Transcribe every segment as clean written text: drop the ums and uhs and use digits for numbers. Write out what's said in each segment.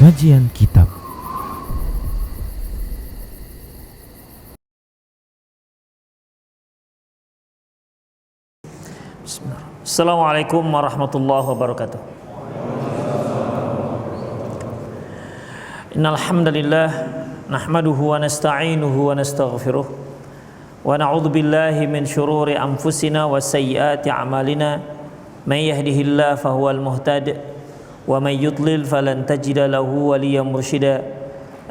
Kajian Kitab. Assalamualaikum warahmatullahi wabarakatuh. Innal hamdalillah nahmaduhu wa nasta'inuhu wa nastaghfiruh wa na'udzu billahi min shururi anfusina wa sayyiati a'malina may yahdihillahu fahuwal muhtadi wa may yudlil falan tajida lahu waliyyan mursyida.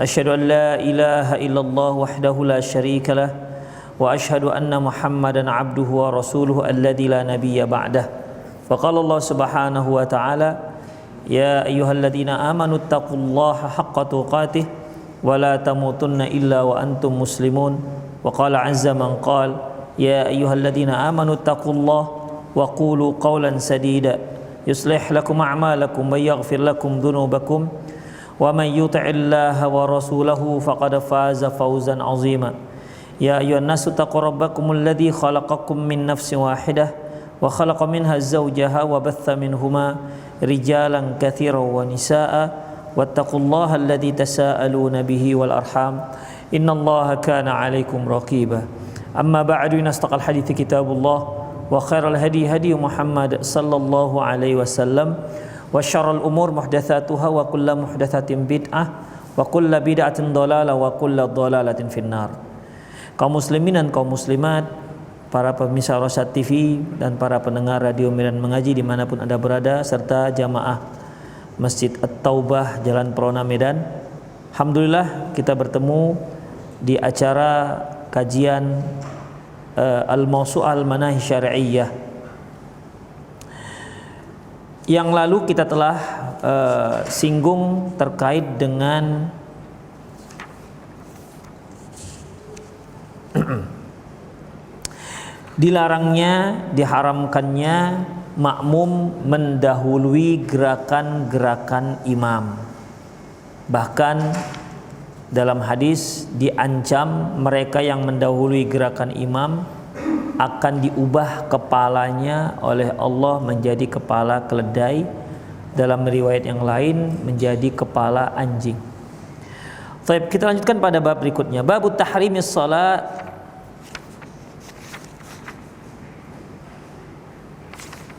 Asyhadu an la ilaha illallah wahdahu la syarika lah wa asyhadu anna Muhammadan abduhu wa rasuluhu alladzi la nabiyya ba'dah. Faqala Allah subhanahu wa ta'ala ya ayyuhalladzina amanu taqullaha haqqa tuqatih wa la tamutunna illa wa antum muslimun. Wa qala 'azza man qala ya ayyuhalladzina amanu taqullaha wa qulu qawlan sadida yuslih lakum a'malakum wa yaghfir lakum dhunubakum wa man yuti'illaha wa rasulahu faqad faza fawzan 'azima. Ya ayyuhan nasu taqu rabbakumul ladzi khalaqakum min nafsin wahidah wa khalaqa minha zawjaha wa batha minhuma rijalan katsiran wa nisaa'a wattaqullaha alladzi tasaaluna bihi wal arham innallaha kana 'alaikum raqiba. Amma ba'du, nastaqal hadithi kitabullah wa khairal hadi hadi Muhammad sallallahu alaihi wasallam wa syarrul umur muhdatsatuha wa kullu muhdatsatin bid'ah wa kullu bid'atin dhalalah wa kullu dhalalatin finnar. Kaum muslimin dan kaum muslimat, para pemirsa Rosyad TV dan para pendengar radio Medan Mengaji dimanapun Anda berada, serta jamaah Masjid At-Taubah Jalan Perona Medan. Alhamdulillah kita bertemu di acara kajian Al-Mawsu'ah Al-Manahij Syar'iyyah. Yang lalu kita telah singgung terkait dengan dilarangnya, diharamkannya makmum mendahului gerakan-gerakan imam. Bahkan dalam hadis diancam mereka yang mendahului gerakan imam akan diubah kepalanya oleh Allah menjadi kepala keledai, dalam riwayat yang lain menjadi kepala anjing. Baik, kita lanjutkan pada bab berikutnya, bab tahrimis shalat.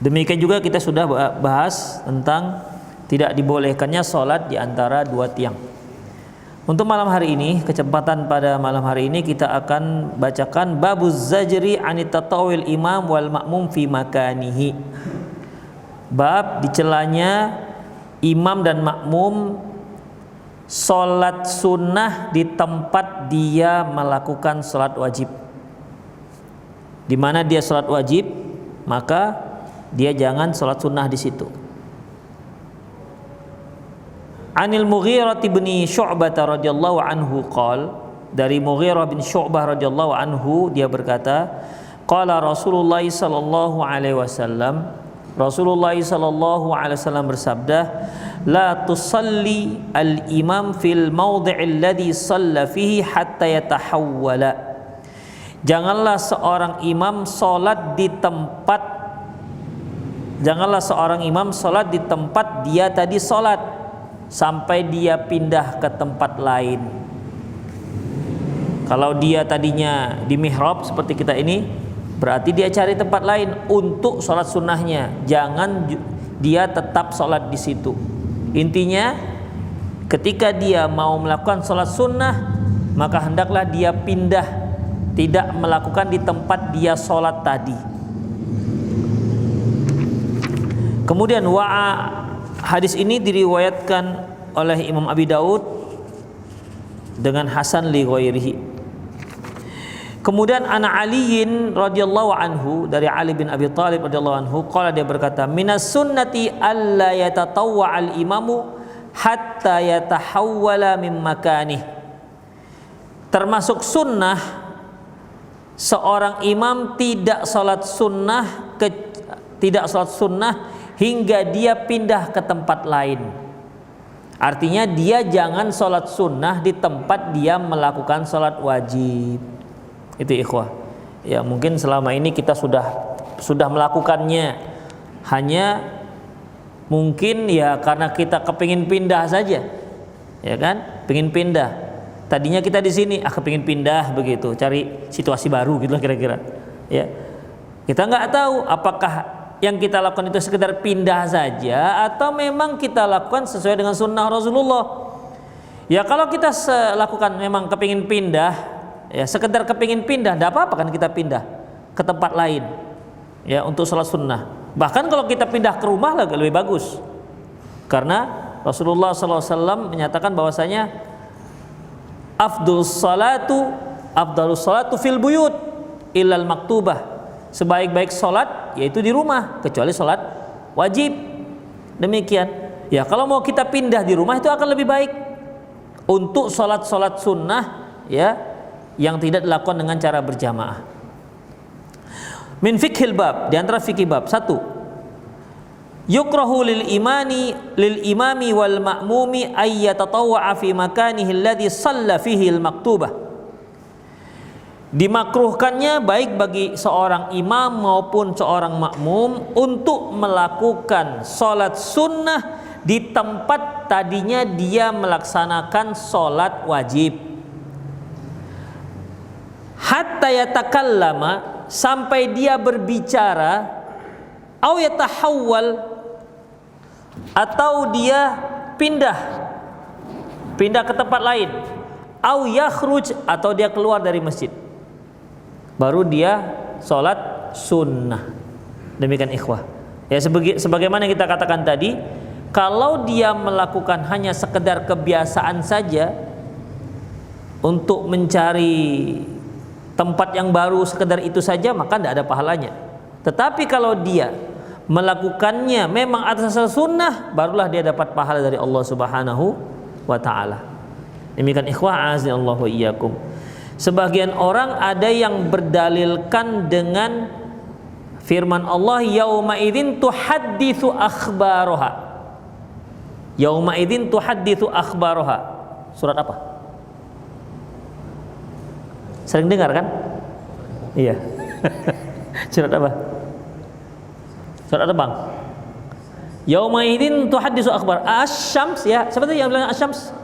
Demikian juga kita sudah bahas tentang tidak dibolehkannya sholat di antara dua tiang. Untuk malam hari ini, kesempatan pada malam hari ini kita akan bacakan babuz zajri anit tatawil imam wal makmum fi makanihi. Bab dicelanya imam dan makmum sholat sunnah di tempat dia melakukan sholat wajib. Di mana dia sholat wajib, maka dia jangan sholat sunnah di situ. Anil Mughirah bin Syu'bah radhiyallahu anhu qala, dari Mughirah bin Syu'bah radhiyallahu anhu dia berkata, qala Rasulullah sallallahu alaihi wasallam, Rasulullah sallallahu alaihi wasallam bersabda, la tusalli al-imam fil mawdi'il ladzi shalla fihi hatta yatahawwala. Janganlah seorang imam salat di tempat Janganlah seorang imam sholat di tempat dia tadi sholat sampai dia pindah ke tempat lain. Kalau dia tadinya di mihrab seperti kita ini, berarti dia cari tempat lain untuk sholat sunnahnya. Jangan dia tetap sholat di situ. Intinya, ketika dia mau melakukan sholat sunnah, maka hendaklah dia pindah, tidak melakukan di tempat dia sholat tadi. Kemudian hadis ini diriwayatkan oleh Imam Abi Daud dengan hasan li ghairihi. Kemudian ana Aliin radhiyallahu anhu, dari Ali bin Abi Thalib radhiyallahu anhu, qala, dia berkata, minas sunnati alla yatatawwa al imamu hatta yatahawwala min makanih. Termasuk sunnah seorang imam tidak salat sunnah hingga dia pindah ke tempat lain. Artinya dia jangan sholat sunnah di tempat dia melakukan sholat wajib. Itu ikhwah. Ya, mungkin selama ini kita sudah melakukannya, hanya mungkin ya karena kita kepingin pindah saja. ya kan? Pengen pindah. Tadinya kita di sini, pengen pindah begitu, cari situasi baru gitulah kira-kira. Ya, kita nggak tahu apakah yang kita lakukan itu sekedar pindah saja atau memang kita lakukan sesuai dengan sunnah Rasulullah. Ya kalau kita lakukan memang kepingin pindah, ya sekedar kepingin pindah, tidak apa-apa kan kita pindah ke tempat lain, ya untuk sholat sunnah. Bahkan kalau kita pindah ke rumah lebih bagus, karena Rasulullah SAW menyatakan bahwasanya afdalus salatu fil buyut illal maktubah. Sebaik-baik sholat yaitu di rumah, kecuali sholat wajib. Demikian. Ya kalau mau kita pindah di rumah itu akan lebih baik untuk sholat sunnah, ya, yang tidak dilakukan dengan cara berjamaah. Min fikhil bab, di antara fikih bab, 1. Yukrahu lil imami wal ma'mumi ay yatatawwa'a fi makanihi alladhi shalla fihi al maktubah. Dimakruhkannya baik bagi seorang imam maupun seorang makmum untuk melakukan sholat sunnah di tempat tadinya dia melaksanakan sholat wajib. Hatta yatakallama, sampai dia berbicara, au yatahawwal, atau dia pindah ke tempat lain, au yakhruj, atau dia keluar dari masjid, baru dia sholat sunnah. Demikian ikhwah. Ya sebagaimana yang kita katakan tadi, kalau dia melakukan hanya sekedar kebiasaan saja untuk mencari tempat yang baru, sekedar itu saja, maka tidak ada pahalanya. Tetapi kalau dia melakukannya memang atas asal sunnah, barulah dia dapat pahala dari Allah Subhanahu wa ta'ala. Demikian ikhwah azinallahu wa iyyakum. Sebagian orang ada yang berdalilkan dengan firman Allah, yauma idzin tuhadditsu akhbaraha. Yauma idzin tuhadditsu akhbaraha. Surat apa? Sering dengar kan? Iya. Surat apa? Surat apa, Bang? Yauma idzin tuhadditsu akhbar. Asy-Syams, ya. Siapa tadi yang bilang Asy-Syams?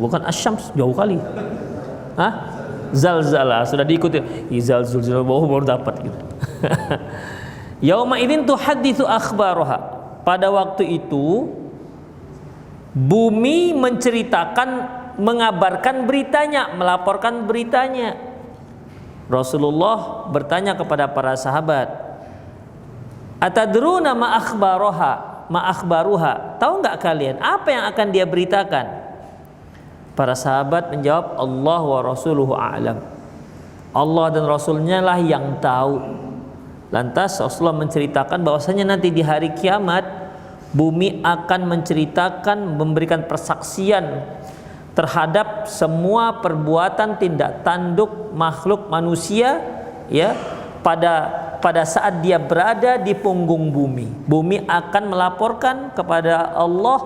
Bukan Asy-Syams, jauh kali. Hah? Zalzalah, sudah diikuti. Zalzul baru dapat gitu. Yauma idzin tuhadditsu akhbaraha. Pada waktu itu bumi menceritakan, mengabarkan beritanya, melaporkan beritanya. Rasulullah bertanya kepada para sahabat, atadruna ma akhbaruha, tahu nggak kalian apa yang akan dia beritakan? Para sahabat menjawab, Allah wa rasuluhu a'lam. Allah dan Rasulnya lah yang tahu. Lantas Rasulullah menceritakan bahwasanya nanti di hari kiamat bumi akan menceritakan, memberikan persaksian terhadap semua perbuatan tindak tanduk makhluk manusia, ya, pada saat dia berada di punggung bumi. Bumi akan melaporkan kepada Allah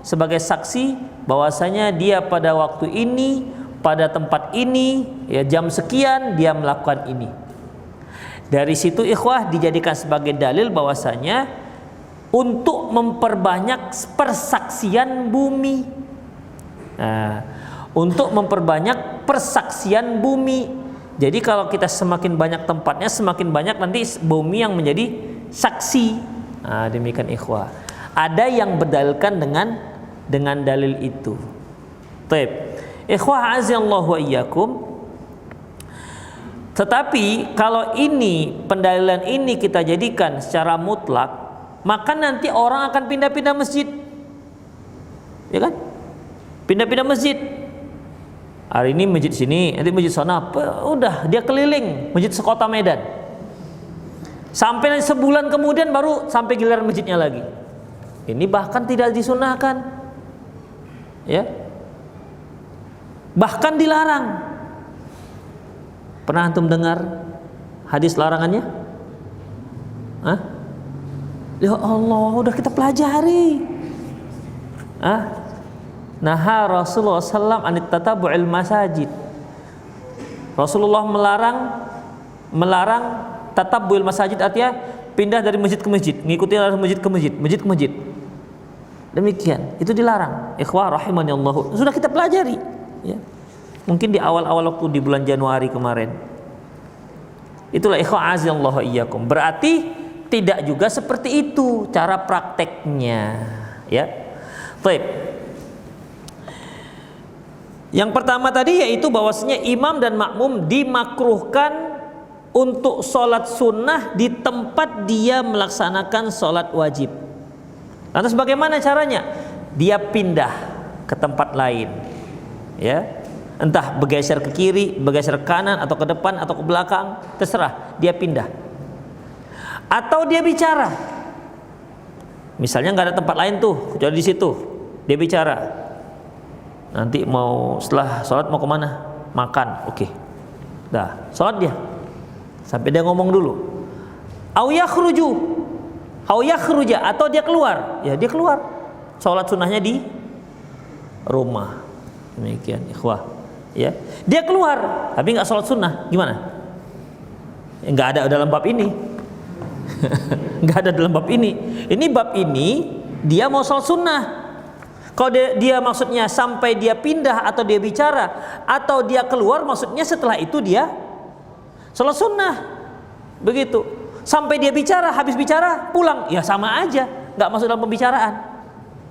sebagai saksi bahwasanya dia pada waktu ini, pada tempat ini, ya, jam sekian dia melakukan ini. Dari situ ikhwah dijadikan sebagai dalil bahwasanya untuk memperbanyak persaksian bumi. Nah, untuk memperbanyak persaksian bumi. Jadi kalau kita semakin banyak tempatnya, semakin banyak nanti bumi yang menjadi saksi. Nah, demikian ikhwah. Ada yang berdalilkan dengan dalil itu. Baik. Ikhwah azallahu wa iyyakum. Tetapi kalau ini pendalilan ini kita jadikan secara mutlak, maka nanti orang akan pindah-pindah masjid. Ya kan? Pindah-pindah masjid. Hari ini masjid sini, nanti masjid sana, udah dia keliling masjid sekota Medan. Sampai sebulan kemudian baru sampai giliran masjidnya lagi. Ini bahkan tidak disunahkan. Ya. Bahkan dilarang. Pernah antum dengar hadis larangannya? Hah? Ya Allah, udah kita pelajari. Hah? Naha Rasulullah SAW anit tatabu'il masajid. Rasulullah melarang tatabu'il masajid, artinya pindah dari masjid ke masjid, ngikutin dari masjid ke masjid, masjid ke masjid. Demikian, itu dilarang. Ikhwah rahimanillah, sudah kita pelajari ya. Mungkin di awal-awal waktu di bulan Januari kemarin. Itulah ikhwah azallahu iyyakum. Berarti tidak juga seperti itu cara prakteknya ya. Baik. Yang pertama tadi yaitu bahwasanya imam dan makmum dimakruhkan untuk sholat sunnah di tempat dia melaksanakan sholat wajib. Lantas bagaimana caranya? Dia pindah ke tempat lain ya. Entah bergeser ke kiri, bergeser ke kanan, atau ke depan, atau ke belakang, terserah, dia pindah. Atau dia bicara. Misalnya nggak ada tempat lain tuh, kecuali di situ, dia bicara. Nanti mau setelah sholat mau kemana? Makan, oke. Dah, sholat dia. Sampai dia ngomong dulu. Au yakhruja, atau dia keluar. Ya dia keluar. Sholat sunnahnya di rumah. Demikian, ikhwah. Ya, dia keluar, tapi nggak sholat sunnah, gimana? Nggak ada dalam bab ini. Nggak ada dalam bab ini. Ini bab ini dia mau sholat sunnah. Kalau dia maksudnya sampai dia pindah atau dia bicara atau dia keluar, maksudnya setelah itu dia sholat sunnah. Begitu. Sampai dia bicara, habis bicara pulang, ya sama aja, nggak masuk dalam pembicaraan.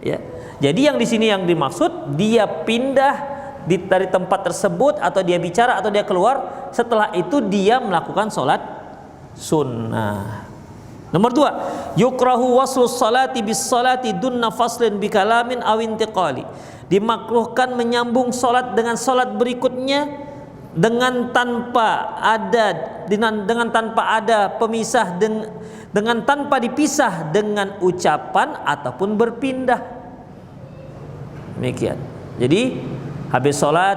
Ya. Jadi yang di sini yang dimaksud dia pindah dari tempat tersebut atau dia bicara atau dia keluar, setelah itu dia melakukan sholat sunnah. Nomor 2, yukrahu waslus salati bis salati dunna faslin bi kalamin aw intiqali. Dimakruhkan menyambung sholat dengan sholat berikutnya dengan tanpa ada pemisah, dengan tanpa dipisah dengan ucapan ataupun berpindah. Demikian. Jadi habis sholat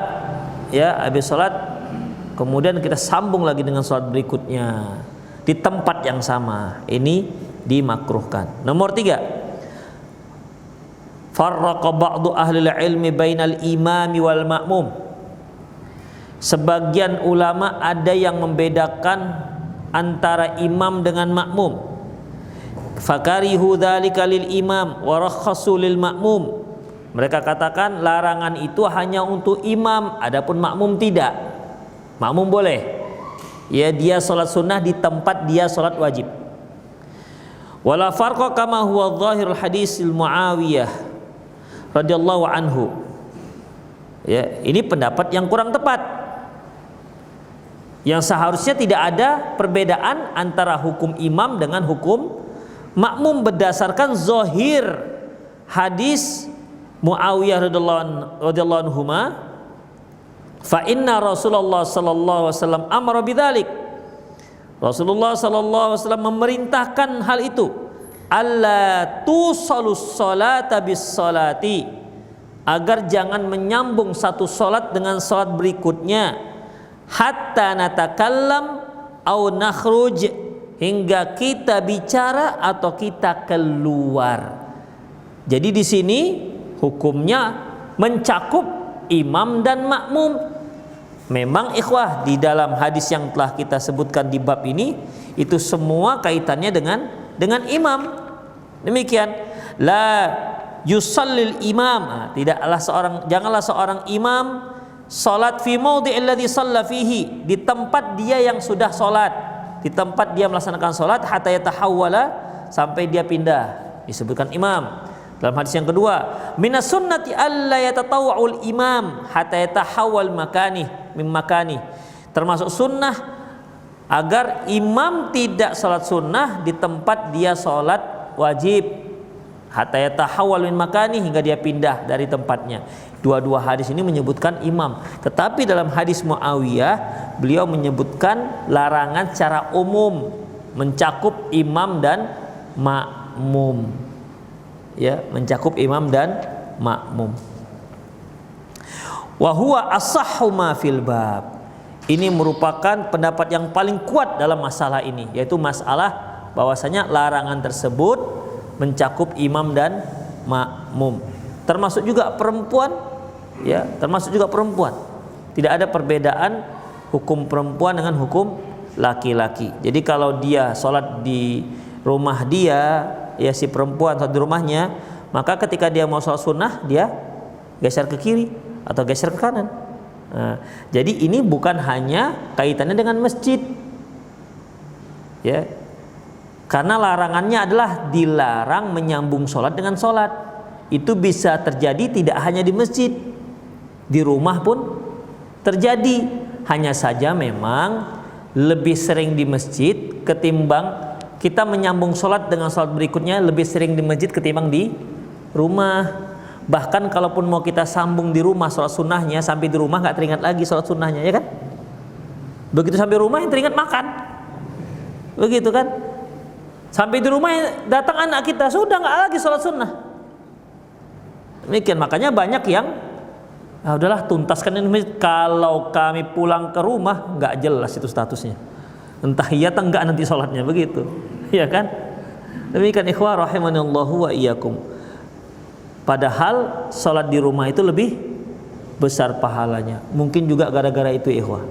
kemudian kita sambung lagi dengan sholat berikutnya di tempat yang sama. Ini dimakruhkan. Nomor 3, farraqa ba'du ahli ilmi bainal imami wal ma'mum. Sebagian ulama ada yang membedakan antara imam dengan makmum. Fakarihu dzalika lil imam wa rakhasu lil ma'mum. Mereka katakan larangan itu hanya untuk imam, adapun makmum tidak. Makmum boleh. Ya, dia sholat sunnah di tempat dia sholat wajib. Wala farqa kama huwa dhahirul hadisil Muawiyah radhiyallahu anhu. Ya, ini pendapat yang kurang tepat. Yang seharusnya tidak ada perbedaan antara hukum imam dengan hukum makmum berdasarkan zahir hadis Muawiyah radhiyallahu anhu. Fa inna Rasulullah sallallahu alaihi wasallam amara bidzalik. Rasulullah sallallahu alaihi wasallam memerintahkan hal itu. Alla tusalus salata bis salati, agar jangan menyambung satu salat dengan salat berikutnya. Hatta natakallam au nakhruj, hingga kita bicara atau kita keluar. Jadi di sini hukumnya mencakup imam dan makmum. Memang ikhwah, di dalam hadis yang telah kita sebutkan di bab ini itu semua kaitannya dengan imam. Demikian, la yusallil imam, janganlah seorang imam salat fi maudhi'il ladzi shalla fihi, di tempat dia yang sudah salat, di tempat dia melaksanakan salat, hatta yatahawwala, sampai dia pindah, disebutkan imam. Dalam hadis yang kedua, minas sunnati alla yatatawwa'ul imam hatta yatahawwal min makani. Termasuk sunnah agar imam tidak salat sunnah di tempat dia salat wajib, hatta yatahawwal min makani, hingga dia pindah dari tempatnya. Dua-dua hadis ini menyebutkan imam, tetapi dalam hadis Muawiyah beliau menyebutkan larangan secara umum, mencakup imam dan makmum. Ya, mencakup imam dan makmum. Wa huwa ashahhu ma fil bab. Ini merupakan pendapat yang paling kuat dalam masalah ini, yaitu masalah bahwasanya larangan tersebut mencakup imam dan makmum. Termasuk juga perempuan, ya, termasuk juga perempuan. Tidak ada perbedaan hukum perempuan dengan hukum laki-laki. Jadi kalau dia sholat di rumah dia, ya si perempuan sholat di rumahnya, maka ketika dia mau sholat sunnah dia geser ke kiri atau geser ke kanan. Nah, jadi ini bukan hanya kaitannya dengan masjid, ya, karena larangannya adalah dilarang menyambung sholat dengan sholat. Itu bisa terjadi tidak hanya di masjid, di rumah pun terjadi. Hanya saja memang lebih sering di masjid ketimbang kita menyambung sholat dengan sholat berikutnya, lebih sering di masjid ketimbang di rumah. Bahkan kalaupun mau kita sambung di rumah sholat sunnahnya, sampai di rumah nggak teringat lagi sholat sunnahnya, ya kan? Begitu sampai rumah yang teringat makan, begitu kan? Sampai di rumah datang anak kita, sudah nggak lagi sholat sunnah. Demikian, makanya banyak yang udahlah tuntaskan ini. Kalau kami pulang ke rumah nggak jelas itu statusnya, entah iya atau enggak nanti sholatnya, begitu, ya kan? Demikian ikhwah rahimanallahu wa iyyakum. Padahal sholat di rumah itu lebih besar pahalanya. Mungkin juga gara-gara itu ikhwah,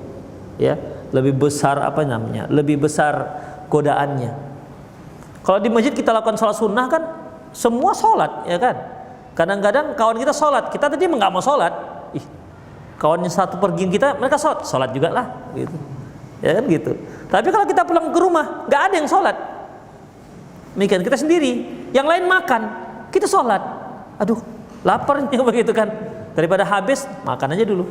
ya, lebih besar apa namanya, lebih besar godaannya. Kalau di masjid kita lakukan sholat sunnah kan semua sholat, ya kan? Kadang-kadang kawan kita sholat, kita tadi nggak mau sholat, kawannya satu pergi kita, mereka sholat juga lah, gitu, ya kan gitu. Tapi kalau kita pulang ke rumah nggak ada yang sholat, demikian kita sendiri, yang lain makan, kita sholat, aduh lapar nih begitu kan, daripada habis makan aja dulu,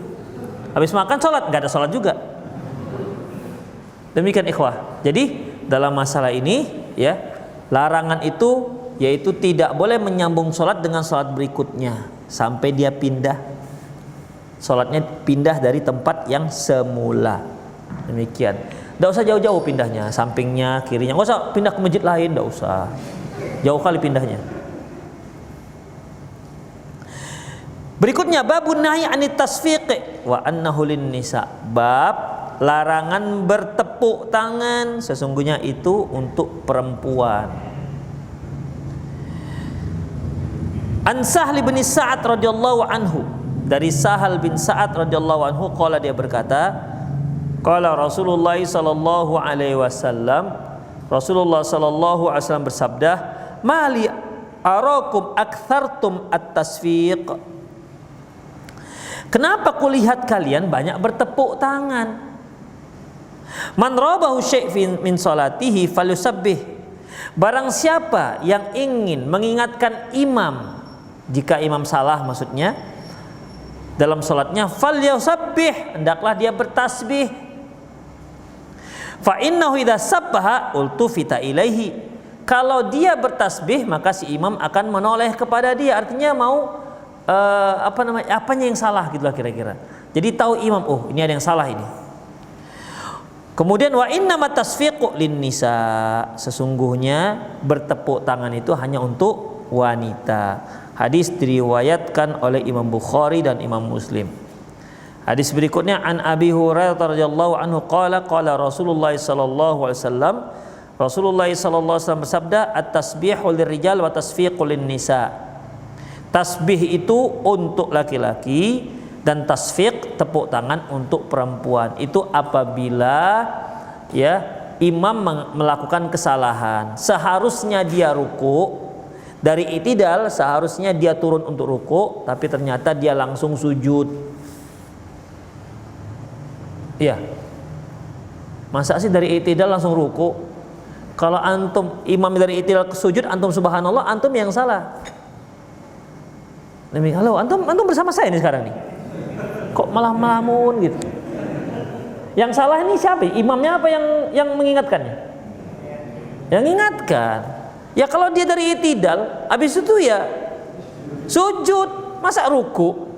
habis makan sholat, nggak ada sholat juga. Demikian ikhwah. Jadi dalam masalah ini, ya, larangan itu yaitu tidak boleh menyambung sholat dengan sholat berikutnya sampai dia pindah, sholatnya pindah dari tempat yang semula. Demikian. Tidak usah jauh-jauh pindahnya, sampingnya, kirinya, nggak usah pindah ke masjid lain, tidak usah, jauh kali pindahnya. Berikutnya babun nahi anit tasfiq wa annahu lin nisa. Bab larangan bertepuk tangan, sesungguhnya itu untuk perempuan. An Sahl bin Sa'ad radhiyallahu anhu, dari Sahal bin Sa'ad radhiyallahu anhu, qala, dia berkata, qala Rasulullah sallallahu alaihi wasallam, Rasulullah sallallahu alaihi wasallam bersabda, mali arakum aktsartum at-tasfiq. Kenapa kulihat kalian banyak bertepuk tangan? Man rabahu syai' min salatihi falyusabbih. Barang siapa yang ingin mengingatkan imam, jika imam salah maksudnya dalam salatnya, falyusabbih, hendaklah dia bertasbih. Fa innahu idza sabbaha ultufita ilaihi. Kalau dia bertasbih maka si imam akan menoleh kepada dia, artinya mau apanya yang salah gitulah kira-kira. Jadi tahu imam, oh ini ada yang salah ini. Kemudian wa innamat tasfiqu lin nisa, sesungguhnya bertepuk tangan itu hanya untuk wanita. Hadis diriwayatkan oleh Imam Bukhari dan Imam Muslim. Hadis berikutnya an Abi Hurairah radhiyallahu anhu qala qala Rasulullah sallallahu alaihi wasallam, Rasulullah sallallahu alaihi wasallam bersabda, at-tasbihu lirrijal wa tasfiqu lin nisa. Tasbih itu untuk laki-laki dan tasfiq, tepuk tangan, untuk perempuan. Itu apabila, ya, imam melakukan kesalahan, seharusnya dia ruku, dari i'tidal seharusnya dia turun untuk ruku, tapi ternyata dia langsung sujud. Iya. Masa sih dari i'tidal langsung ruku? Kalau antum imam dari i'tidal ke sujud, antum subhanallah, antum yang salah. Halo, antum bersama saya nih sekarang nih. Kok malah melamun gitu? Yang salah ini siapa? Imamnya apa yang mengingatkannya? Yang ingatkan. Ya kalau dia dari i'tidal, habis itu ya sujud, masa ruku?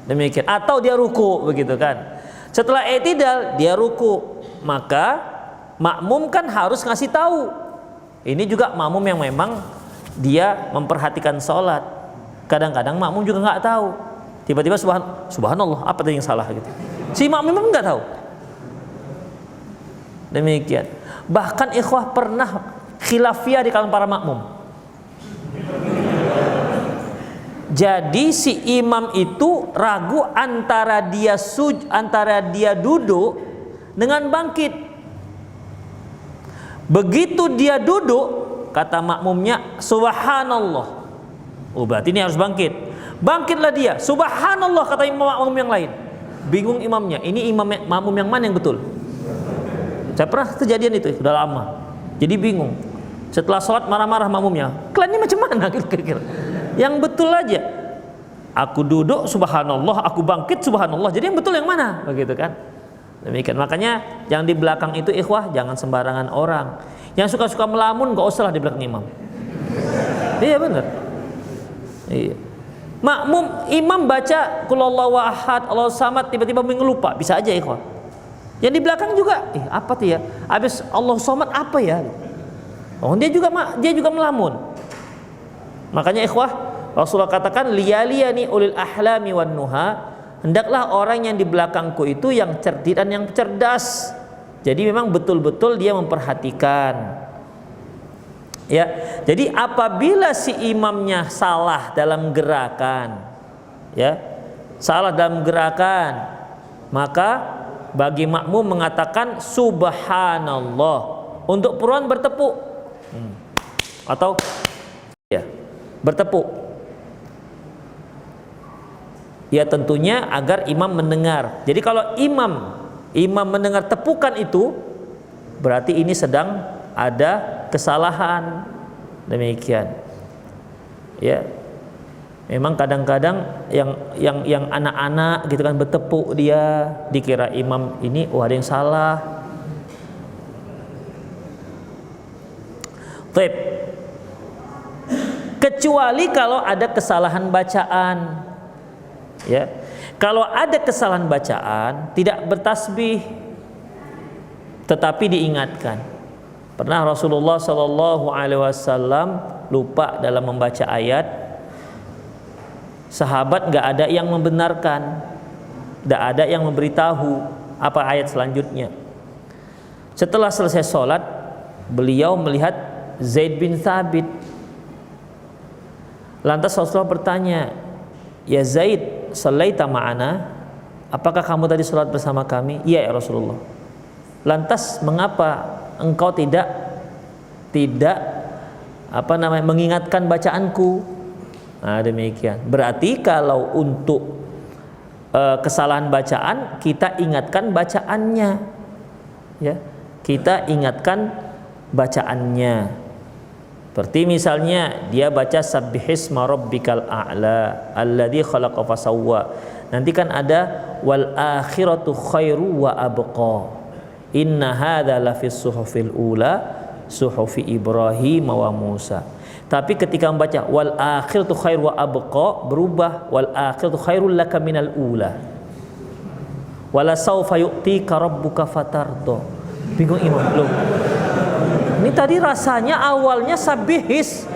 Demikian. Atau dia ruku begitu kan? Setelah i'tidal dia ruku, maka makmum kan harus ngasih tahu. Ini juga makmum yang memang dia memperhatikan sholat. Kadang-kadang makmum juga nggak tahu. Tiba-tiba subhanallah, apa tadi yang salah gitu. Si makmum nggak tahu. Demikian. Bahkan ikhwah pernah khilafiyah di kalangan para makmum. Jadi si imam itu ragu antara dia duduk dengan bangkit. Begitu dia duduk, kata makmumnya subhanallah, Oh, berarti ini harus bangkit. Bangkitlah dia. Subhanallah, kata imam yang lain. Bingung imamnya. Ini makmum yang mana yang betul? Saya pernah kejadian itu, sudah lama. Jadi bingung. Setelah sholat marah-marah makmumnya. Kalian ini macam mana kira-kira? Yang betul aja. Aku duduk subhanallah, aku bangkit subhanallah. Jadi yang betul yang mana? Begitu kan? Demikian. Makanya yang di belakang itu ikhwah, jangan sembarangan orang. Yang suka-suka melamun gak usah lah di belakang imam. Iya benar. Iya. Makmum imam baca qul huwallahu ahad, Allahu samad, tiba-tiba mengelupa, bisa aja ikhwah. Yang di belakang juga, apa tuh ya? Habis Allahu samad apa ya? Oh, dia juga melamun. Makanya ikhwah, Rasulullah katakan liyaliyani ulil ahlami wan nuha, hendaklah orang yang di belakangku itu yang cerdik dan yang cerdas. Jadi memang betul-betul dia memperhatikan. Ya, jadi apabila si imamnya salah dalam gerakan, ya, salah dalam gerakan, maka bagi makmum mengatakan subhanallah untuk puruan bertepuk, atau ya bertepuk. Ya tentunya agar imam mendengar. Jadi kalau imam mendengar tepukan itu, berarti ini sedang ada kesalahan. Demikian. Ya. Memang kadang-kadang yang anak-anak gitu kan bertepuk, dia dikira imam ini ada yang salah. Baik. Kecuali kalau ada kesalahan bacaan. Ya. Kalau ada kesalahan bacaan tidak bertasbih tetapi diingatkan. Pernah Rasulullah SAW lupa dalam membaca ayat, sahabat gak ada yang membenarkan, gak ada yang memberitahu apa ayat selanjutnya. Setelah selesai sholat, beliau melihat Zaid bin Thabit. Lantas Rasulullah bertanya, ya Zaid, shalaita ma'ana? Apakah kamu tadi sholat bersama kami? Iya ya Rasulullah. Lantas mengapa engkau tidak mengingatkan bacaanku? Nah, demikian. Berarti kalau untuk kesalahan bacaan kita ingatkan bacaannya, ya, kita ingatkan bacaannya. Seperti misalnya dia baca sabbihisma rabbikal a'la alladzi khalaqa fasawwa. Nanti kan ada wal akhiratu khairu wa abqa. Inna hadza lafis suhufil ula suhufi Ibrahim wa Musa. Tapi ketika membaca wal akhiratu khairu wa abqa, berubah wal akhiratu khairul laka minal ula. Wala saufa yu'tika rabbuka fatardo. Bingung imam belum. Ini tadi rasanya awalnya sabihis,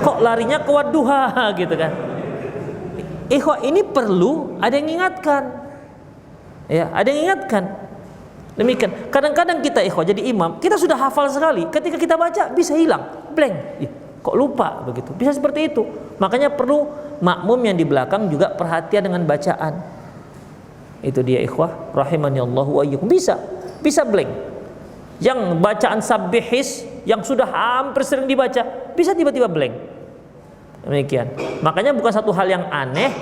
kok larinya ke wadduha gitu kan. Ikhwah, ini perlu ada yang ingatkan. Ya, ada yang ingatkan. Demikian. Kadang-kadang kita ikhwah jadi imam, kita sudah hafal sekali. Ketika kita baca bisa hilang, blank. Kok lupa begitu? Bisa seperti itu. Makanya perlu makmum yang di belakang juga perhatian dengan bacaan. Itu dia ikhwah, rahimani Allah wa iyyakum. Bisa blank. Yang bacaan sabbihis yang sudah hampir sering dibaca bisa tiba-tiba blank. Demikian. Makanya bukan satu hal yang aneh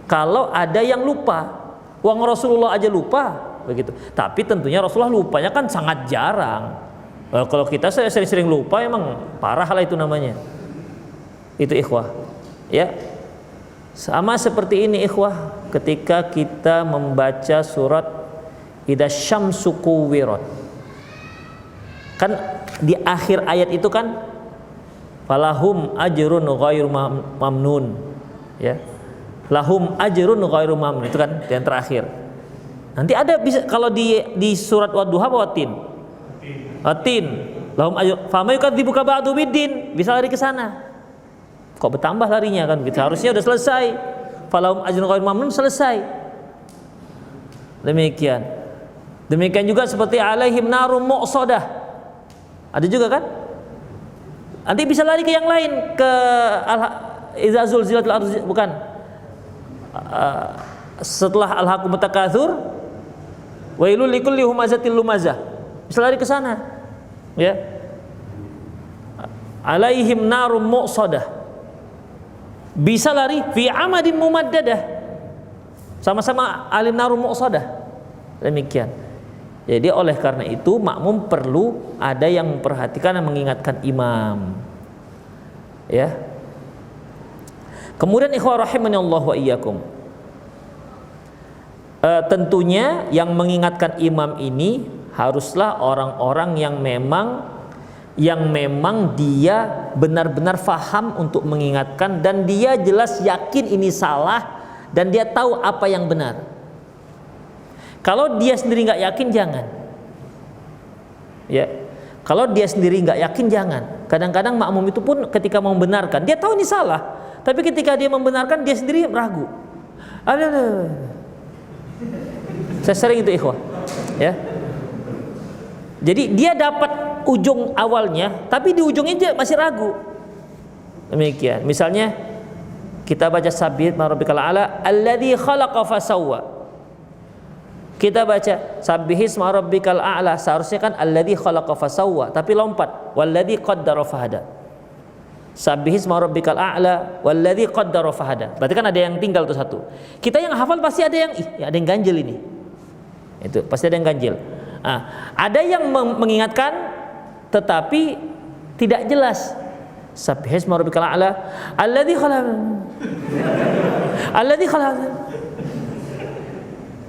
kalau ada yang lupa. Wong Rasulullah aja lupa begitu. Tapi tentunya Rasulullah lupanya kan sangat jarang. Kalau kita sering-sering lupa emang parah lah itu namanya. Itu ikhwah. Ya. Sama seperti ini ikhwah ketika kita membaca surat Idza syamsu kuwirat. Kan di akhir ayat itu kan falahum ajrun ghairu mamnun, ya. Lahum ajrun ghairu mamnun, itu kan yang terakhir. Nanti ada bisa kalau di surat Wadduha watin. Watin. Lahum ajrun fama yukadzibuka ba'du biddin, bisa lari ke sana. Kok bertambah larinya kan gitu. Harusnya udah selesai. Falahum ajrun ghairu mamnun selesai. Demikian juga seperti alaihim narum muqsadah. Ada juga kan? Nanti bisa lari ke yang lain, ke Idza zulzilatil ardu, bukan. Setelah alhaqum takatsur, wailul likulli humazatil lumazah. Bisa lari ke sana. Ya. Alaihim narum muqsadah. bisa lari fi amadin mumaddadah, sama-sama alim narum muqsadah. Demikian. Jadi oleh karena itu makmum perlu ada yang memperhatikan dan mengingatkan imam. Ya. Kemudian ikhwah rahimani Allah wa iyyakum. Tentunya yang mengingatkan imam ini haruslah orang-orang yang memang dia benar-benar faham untuk mengingatkan, dan dia jelas yakin ini salah dan dia tahu apa yang benar. Kalau dia sendiri nggak yakin, jangan. Ya, kalau dia sendiri nggak yakin, jangan. Kadang-kadang makmum itu pun ketika mau membenarkan, dia tahu ini salah, tapi ketika dia membenarkan dia sendiri ragu. Saya sering itu ikhwah. Ya. Jadi dia dapat ujung awalnya, tapi di ujungnya dia masih ragu. Demikian. Misalnya kita baca sabbih isma rabbikal a'la alladzi khalaqa fasawwa. Kita baca sabbih isma rabbikal a'la, seharusnya kan alladzi khalaqa fasawwa, tapi lompat walladzi qaddara fahada. Sabbih isma rabbikal a'la walladzi qaddara fahada. Berarti kan ada yang tinggal tuh satu. Kita yang hafal pasti ada yang ada yang ganjil ini. Itu pasti ada yang ganjil. Ada yang mengingatkan tetapi tidak jelas. Sabbih isma rabbikal a'la alladzi khalaq.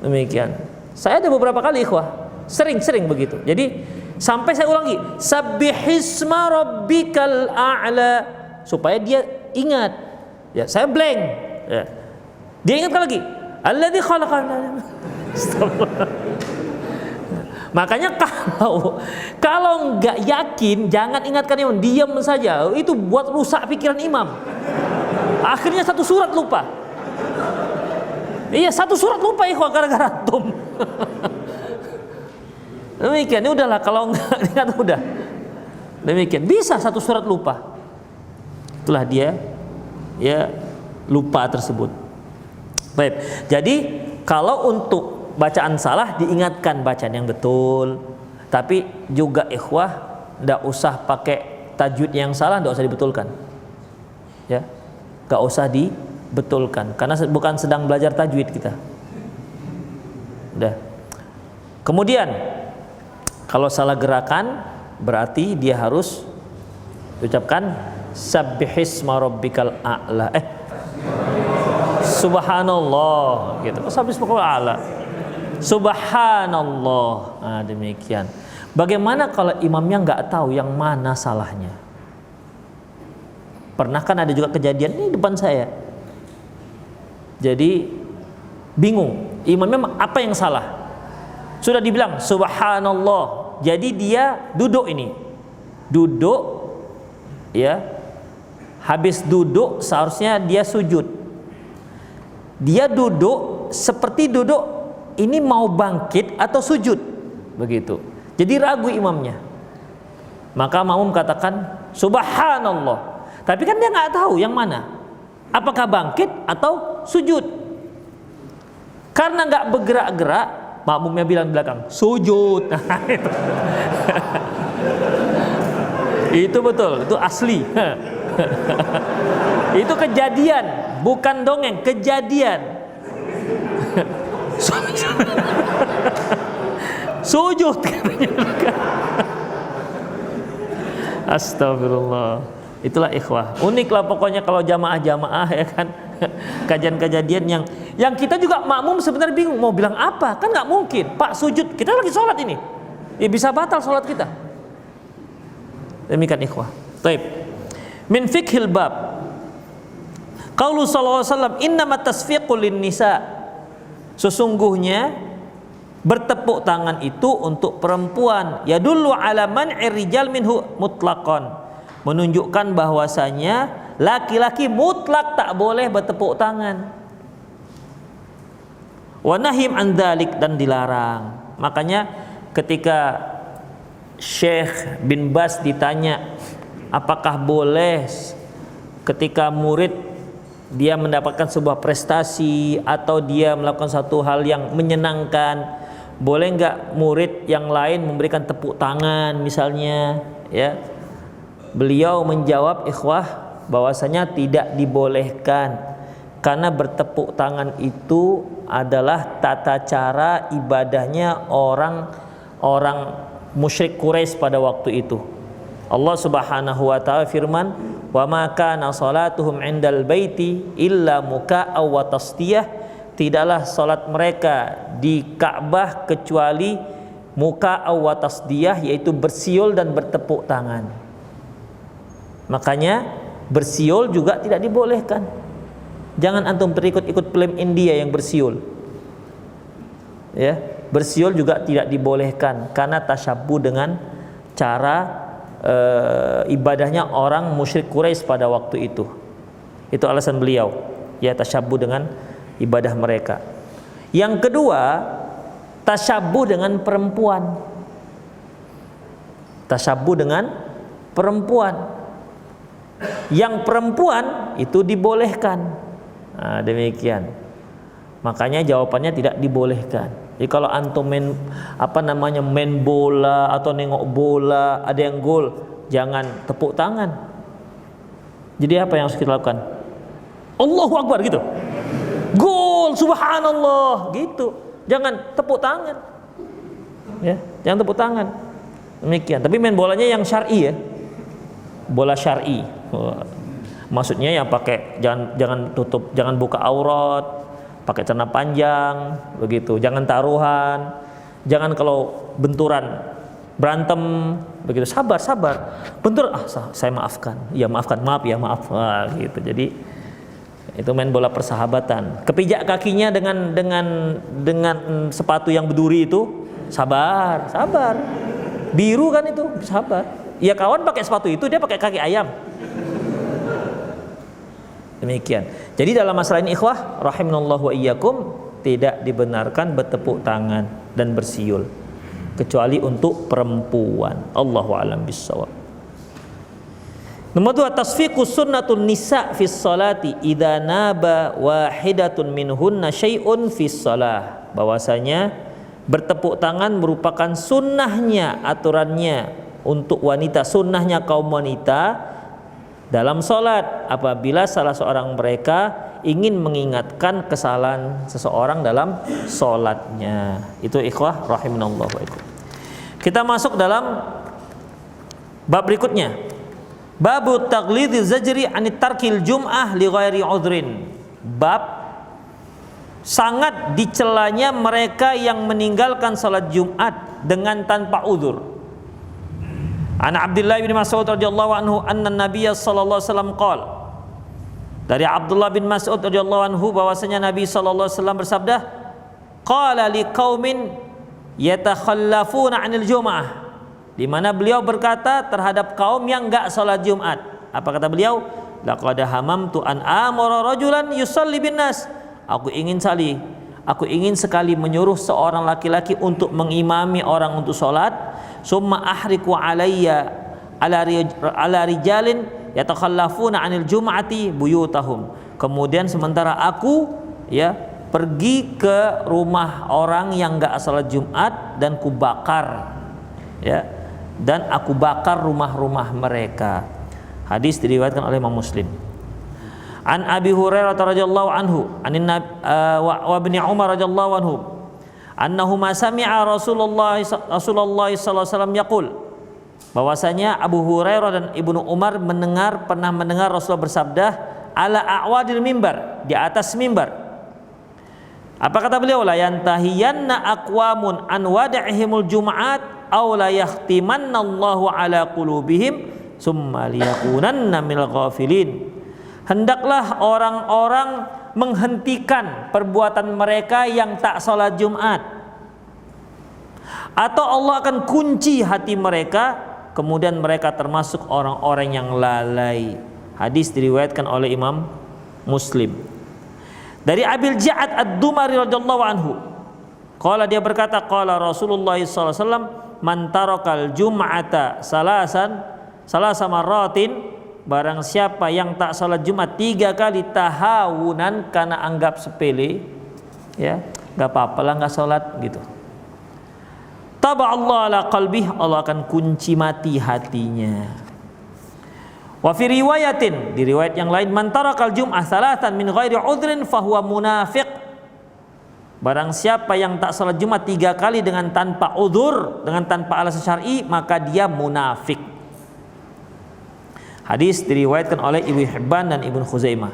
Demikian. Saya ada beberapa kali ikhwah sering begitu. Jadi sampai saya ulangi sabbih isma rabbikal a'la supaya dia ingat. Ya, saya blank. Ya. Dia ingatkan lagi alladzi khalaq. Makanya kalau nggak yakin jangan ingatkan imam, diam saja. Itu buat rusak pikiran imam. Akhirnya satu surat lupa. Iya, satu surat lupa ikhwah gara-gara antum. Demikian, ini udahlah kalau nggak ingat udah. Demikian, bisa satu surat lupa. Itulah dia ya lupa tersebut. Baik. Jadi kalau untuk bacaan salah diingatkan bacaan yang betul, tapi juga ikhwah ndak usah pakai tajwid yang salah, ndak usah dibetulkan, ya, nggak usah dibetulkan karena bukan sedang belajar tajwid kita. Udah. Kemudian kalau salah gerakan berarti dia harus ucapkan sabbihisma rabbikal a'la, subhanallah gitu, sabbihisma rabbikal a'la, subhanallah. Nah, demikian. Bagaimana kalau imamnya nggak tahu yang mana salahnya? Pernah kan ada juga kejadian ini depan saya. Jadi bingung, imamnya apa yang salah? Sudah dibilang subhanallah. Jadi dia duduk ya. Habis duduk seharusnya dia sujud. Dia duduk seperti duduk ini mau bangkit atau sujud, begitu. Jadi ragu imamnya. Maka makmum katakan subhanallah. Tapi kan dia nggak tahu yang mana, apakah bangkit atau sujud. Karena nggak bergerak-gerak, makmumnya bilang di belakang sujud. Itu betul, itu asli. Itu kejadian, bukan dongeng, kejadian. Sujud katanya. Astagfirullah. Itulah ikhwah. Unik lah pokoknya kalau jamaah-jamaah ya kan. Kejadian-kejadian yang kita juga makmum sebenarnya bingung mau bilang apa, kan nggak mungkin. Pak sujud, kita lagi sholat ini. Ya bisa batal sholat kita. Demikian ikhwah. Taib. Min fiqhil bab. Qaulu sallallahu alaihi wasallam innamat tasfiqu lin nisa. Sesungguhnya bertepuk tangan itu untuk perempuan. Yadullu ala man'ir rijal minhu mutlaqan. Menunjukkan bahwasanya laki-laki mutlak tak boleh bertepuk tangan. Wa nahim an dzalik, dan dilarang. Makanya ketika Syekh bin Bas ditanya apakah boleh ketika murid dia mendapatkan sebuah prestasi atau dia melakukan satu hal yang menyenangkan, boleh nggak murid yang lain memberikan tepuk tangan misalnya, ya. Beliau menjawab, ikhwah, bahwasanya tidak dibolehkan, karena bertepuk tangan itu adalah tata cara ibadahnya orang musyrik Quraisy pada waktu itu. Allah Subhanahu wa taala firman, "Wa ma kana salatuhum 'indal baiti illa muka'aw wa tasdiyah." Tidaklah salat mereka di Ka'bah kecuali muka'aw wa tasdiyah, yaitu bersiul dan bertepuk tangan. Makanya bersiul juga tidak dibolehkan. Jangan antum terikut-ikut film India yang bersiul. Ya, bersiul juga tidak dibolehkan karena tasyabbuh dengan cara ibadahnya orang musyrik Quraisy pada waktu itu. Itu alasan beliau, ya, tasyabbuh dengan ibadah mereka. Yang kedua, tasyabbuh dengan perempuan. Tasyabbuh dengan perempuan. Yang perempuan itu dibolehkan. Nah, demikian. Makanya jawabannya tidak dibolehkan. Jadi kalau antum main bola atau nengok bola, ada yang gol, jangan tepuk tangan. Jadi apa yang harus kita lakukan? Allahu Akbar gitu. Gol, subhanallah gitu. Jangan tepuk tangan. Ya, jangan tepuk tangan. Demikian. Tapi main bolanya yang syar'i, ya. Bola syar'i. Maksudnya yang pakai jangan buka aurat, pakai celana panjang, begitu. Jangan taruhan. Jangan kalau benturan, berantem, begitu. Sabar. Bentur, saya maafkan. Ya maafkan, maaf. Gitu. Jadi itu main bola persahabatan. Kepijak kakinya dengan sepatu yang berduri itu, sabar. Biru kan itu, sabar. Ya kawan pakai sepatu itu, dia pakai kaki ayam. Demikian. Jadi dalam masalah ini ikhwah rahimanallahu wa iyyakum, tidak dibenarkan bertepuk tangan dan bersiul kecuali untuk perempuan. Allahu a'lam bissawab. Nomor 2, tasfiqus sunnatun nisa fis salati idza naba wahidatun minhunna syai'un fis shalah. Bahwasanya bertepuk tangan merupakan sunnahnya, aturannya untuk wanita, sunnahnya kaum wanita dalam salat apabila salah seorang mereka ingin mengingatkan kesalahan seseorang dalam salatnya. Itu ikhwah rahimanallahu wa iyyakum. Kita masuk dalam bab berikutnya. Babu taghlidzi zajri anit tarkil jum'ah li ghairi udhrin. Bab sangat dicelanya mereka yang meninggalkan salat Jumat dengan tanpa udzur. An Abdullah bin Mas'ud radhiyallahu anhu anna Nabiy sallallahu alaihi wasallam qala. Dari Abdullah bin Mas'ud radhiyallahu anhu bahwasanya Nabi sallallahu alaihi wasallam bersabda, qala liqaumin yatakhallafuna 'anil jum'ah. Di mana beliau berkata terhadap kaum yang enggak salat Jumat. Apa kata beliau? Laqad hamamtu an amara rajulan yusalli bin nas. Aku ingin sekali menyuruh seorang laki-laki untuk mengimami orang untuk salat. Summa ahriku alayya ala rijalin yatakhallafuna 'anil jum'ati buyutahum. Kemudian sementara aku pergi ke rumah orang yang enggak salat Jumat dan kubakar, dan aku bakar rumah-rumah mereka. Hadis diriwayatkan oleh Imam Muslim. An Abi Hurairah radhiyallahu anhu, wa Ibnu Umar radhiyallahu anhu, annahuma sami'a Rasulullah sallallahu alaihi wasallam yaqul, bahwasanya Abu Hurairah dan Ibnu Umar pernah mendengar Rasulullah bersabda ala a'wadil mimbar, di atas mimbar. Apa kata beliau? La yantahiyanna aqwamun an wada'ihimul jum'at aw la yahtimannallahu ala qulubihim summa liyakunanna minal ghafilin. Hendaklah orang-orang menghentikan perbuatan mereka yang tak salat Jumat, atau Allah akan kunci hati mereka, kemudian mereka termasuk orang-orang yang lalai. Hadis diriwayatkan oleh Imam Muslim. Dari Abil Ja'ad Ad-Dumari radhiyallahu anhu, qala, dia berkata, qala Rasulullah sallallahu alaihi wasallam, man tarakal jum'ata salasa marratin, barang siapa yang tak salat Jumat 3 kali tahawunan karena anggap sepele, enggak apa-apa lah enggak salat gitu. Taba Allah ala qalbih, Allah akan kunci mati hatinya. Wa fi riwayatin, di riwayat yang lain, man tarakal jum'ah salatan min ghairi udhrin fahuwa munafiq. Barang siapa yang tak salat Jumat 3 kali dengan tanpa udzur, dengan tanpa alasan syar'i, maka dia munafik. Hadis diriwayatkan oleh Ibnu Hibban dan Ibnu Khuzaimah.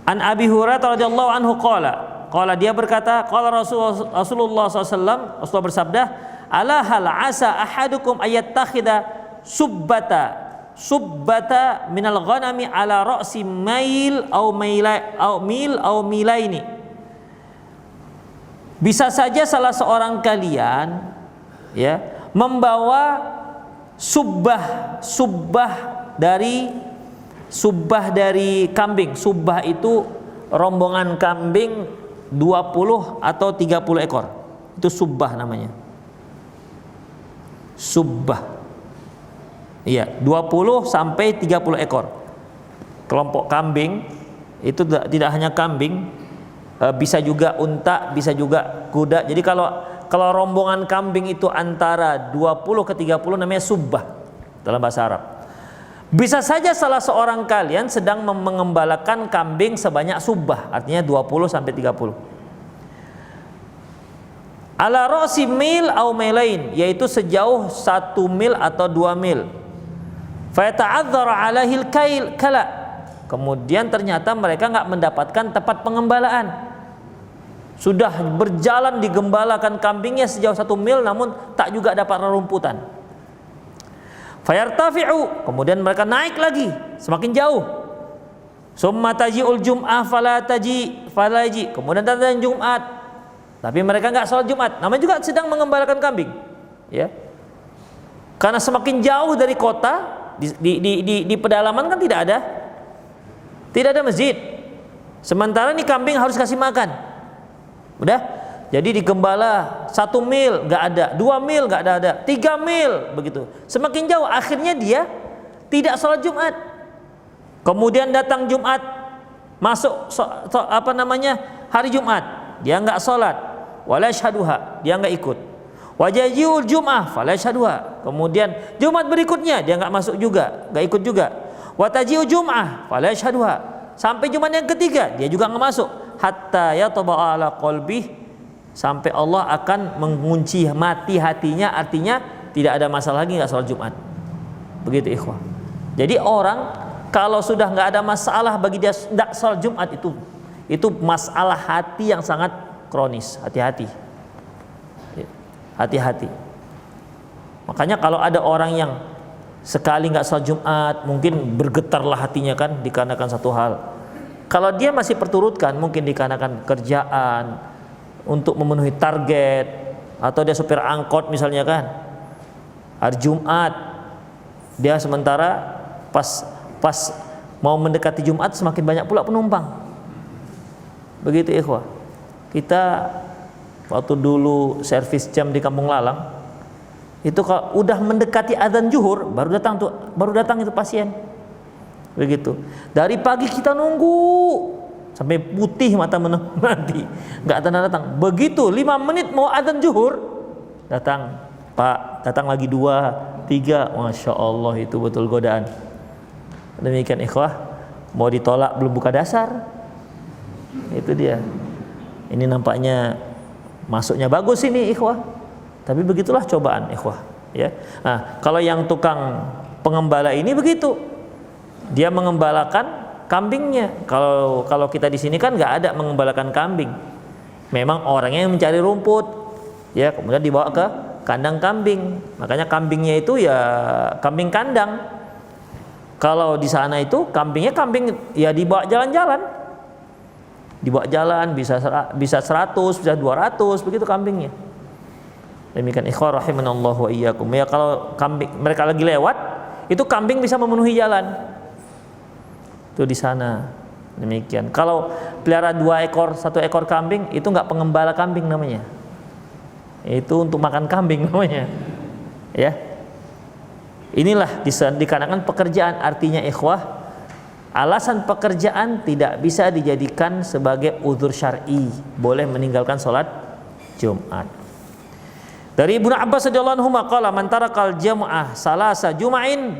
An Abi Hurairah radhiyallahu anhu qala dia berkata, qala Rasulullah SAW, Rasulullah bersabda, ala hal asa ahadukum ayattakhidha subbata minal ghanami ala ra'si mail au milaini. Bisa saja salah seorang kalian ya membawa subbah dari kambing. Subbah itu rombongan kambing 20 atau 30 ekor. Itu subbah namanya. Subbah. Iya, 20 sampai 30 ekor. Kelompok kambing itu tidak hanya kambing, bisa juga unta, bisa juga kuda. Jadi kalau rombongan kambing itu antara 20 ke 30 namanya subbah dalam bahasa Arab. Bisa saja salah seorang kalian sedang mengembalakan kambing sebanyak subbah, artinya 20 sampai 30. Ala ra'si mil au milain, yaitu sejauh 1 mil atau 2 mil. Fa yata'adzara 'alaihil kala. Kemudian ternyata mereka enggak mendapatkan tempat pengembalaan. Sudah berjalan digembalakan kambingnya sejauh 1 mil, namun tak juga dapat rerumputan. Fayartafi'u, kemudian mereka naik lagi semakin jauh. Summa taji'ul jum'ah fala taji, kemudian datang Jumat, tapi mereka enggak sholat Jumat. Namanya juga sedang mengembalakan kambing, ya. Karena semakin jauh dari kota, di pedalaman kan tidak ada masjid. Sementara ini kambing harus kasih makan. Udah, jadi digembala 1 mil nggak ada, 2 mil nggak ada, 3 mil begitu. Semakin jauh, akhirnya dia tidak sholat Jumat. Kemudian datang Jumat, masuk hari Jumat, dia nggak sholat. Wala yashhaduha, dia nggak ikut. Wajajiul Jum'ah, fala yashhaduha. Kemudian Jumat berikutnya dia nggak masuk juga, nggak ikut juga. Watajiul Jum'ah, fala yashhaduha. Sampai Jumat yang ketiga dia juga nggak masuk. Hatta yataba ala qalbih, sampai Allah akan mengunci mati hatinya, artinya tidak ada masalah lagi nggak sholat Jumat. Begitu ikhwah. Jadi orang kalau sudah nggak ada masalah bagi dia tidak sholat Jumat, itu masalah hati yang sangat kronis. Hati-hati. Makanya kalau ada orang yang sekali nggak sholat Jumat, mungkin bergetarlah hatinya kan, dikarenakan satu hal. Kalau dia masih perturutkan, mungkin dikarenakan kerjaan, untuk memenuhi target, atau dia supir angkot misalnya kan, hari Jumat dia sementara pas mau mendekati Jumat semakin banyak pula penumpang. Begitu ikhwah. Kita waktu dulu servis jam di Kampung Lalang, itu kalau udah mendekati azan zuhur baru datang itu pasien. Begitu. Dari pagi kita nunggu sampai putih mata menanti, nggak datang. Begitu 5 menit mau azan zuhur datang, Pak, datang lagi 2, 3, masya Allah, itu betul godaan. Demikian ikhwah, mau ditolak belum buka dasar, itu dia. Ini nampaknya masuknya bagus ini ikhwah, tapi begitulah cobaan ikhwah, ya. Nah, kalau yang tukang pengembala ini begitu. Dia mengembalakan kambingnya. Kalau kita di sini kan nggak ada mengembalakan kambing. Memang orangnya yang mencari rumput, ya, kemudian dibawa ke kandang kambing. Makanya kambingnya itu ya kambing kandang. Kalau di sana itu kambingnya ya dibawa jalan-jalan. Dibawa jalan bisa 100, bisa 200 begitu kambingnya. Demikian ikhwah rahimanallahu wa iyyakum. Ya kalau mereka lagi lewat, itu kambing bisa memenuhi jalan. Itu di sana. Demikian. Kalau pelihara 1 ekor kambing, itu enggak pengembala kambing namanya. Itu untuk makan kambing namanya. Ya. Inilah dikarenakan pekerjaan, artinya ikhwah, alasan pekerjaan tidak bisa dijadikan sebagai udzur syar'i, boleh meninggalkan sholat Jumat. Dari Ibnu Abbas radhiyallahu anhu qala man tarakal jam'ah salasa jum'ain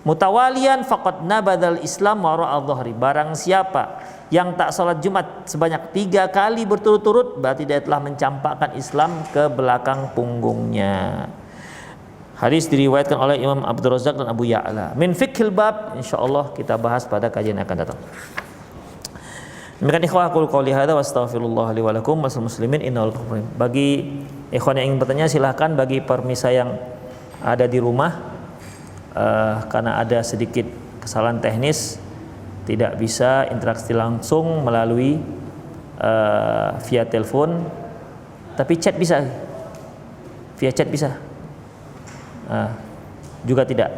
mutawalian faqad nabadal Islam wara'a dhahri. Barang siapa yang tak salat Jumat sebanyak 3 kali berturut-turut, berarti dia telah mencampakkan Islam ke belakang punggungnya. Hadis diriwayatkan oleh Imam Abdul Razak dan Abu Ya'la. Min fiqhil bab, insyaallah kita bahas pada kajian yang akan datang. Demikian ikhwah, aku qouli hadza wa astaghfirullah li wa lakum wasal muslimin innal ghafurur. Bagi ikhwan yang ingin bertanya silahkan, bagi pemirsa yang ada di rumah karena ada sedikit kesalahan teknis tidak bisa interaksi langsung melalui via telepon, tapi chat bisa. Via chat bisa. Juga tidak.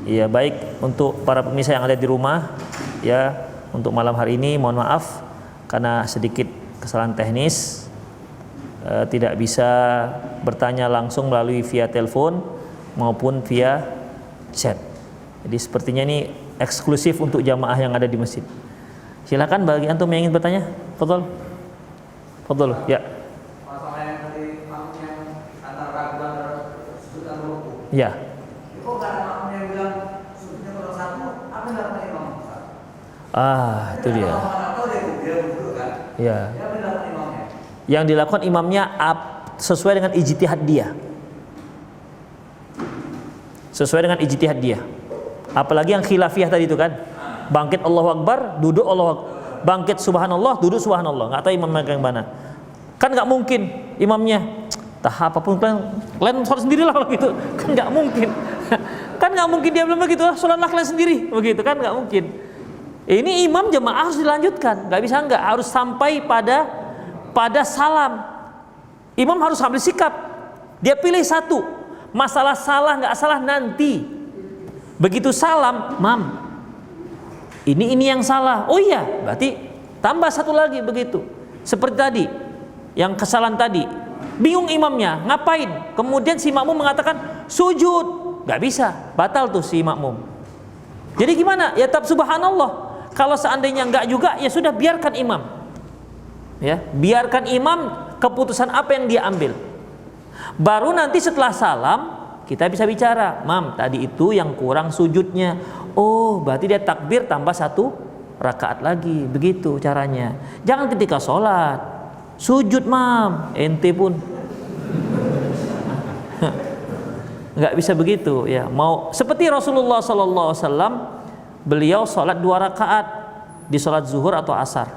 Ya, baik untuk para pemirsa yang ada di rumah, ya, untuk malam hari ini mohon maaf karena sedikit kesalahan teknis, tidak bisa bertanya langsung melalui via telepon maupun via chat. Jadi sepertinya ini eksklusif untuk jamaah yang ada di masjid. Silakan bagi antum yang ingin bertanya, fadhol. Fadhol, ya. Ya. Itu dia. Ya. Yang dilakukan imamnya sesuai dengan ijtihad dia. Sesuai dengan ijtihad dia. Apalagi yang khilafiyah tadi itu kan. Bangkit Allahu Akbar, duduk Allahu Akbar. Bangkit subhanallah, duduk subhanallah. Enggak tahu imam yang mana. Kan enggak mungkin imamnya tahap apapun kalian sholat sendirilah begitu, kan nggak mungkin. Kan nggak mungkin dia bilang begitu, sholatlah kalian sendiri begitu, kan nggak mungkin. Ini imam jemaah harus dilanjutkan, nggak bisa nggak, harus sampai pada salam. Imam harus ambil sikap, dia pilih satu, masalah salah nggak salah nanti. Begitu salam, mam, ini yang salah, oh iya, berarti tambah satu lagi begitu. Seperti tadi, yang kesalahan tadi. Bingung imamnya, ngapain? Kemudian si makmum mengatakan sujud, nggak bisa, batal tuh si makmum. Jadi gimana? Ya tetap subhanallah. Kalau seandainya nggak juga, ya sudah biarkan imam. Ya, biarkan imam keputusan apa yang dia ambil. Baru nanti setelah salam kita bisa bicara, mam tadi itu yang kurang sujudnya. Oh, berarti dia takbir tambah 1 rakaat lagi, begitu caranya. Jangan ketika sholat sujud mam, ente pun nggak bisa begitu ya. Mau seperti Rasulullah SAW, beliau sholat 2 rakaat di sholat zuhur atau asar.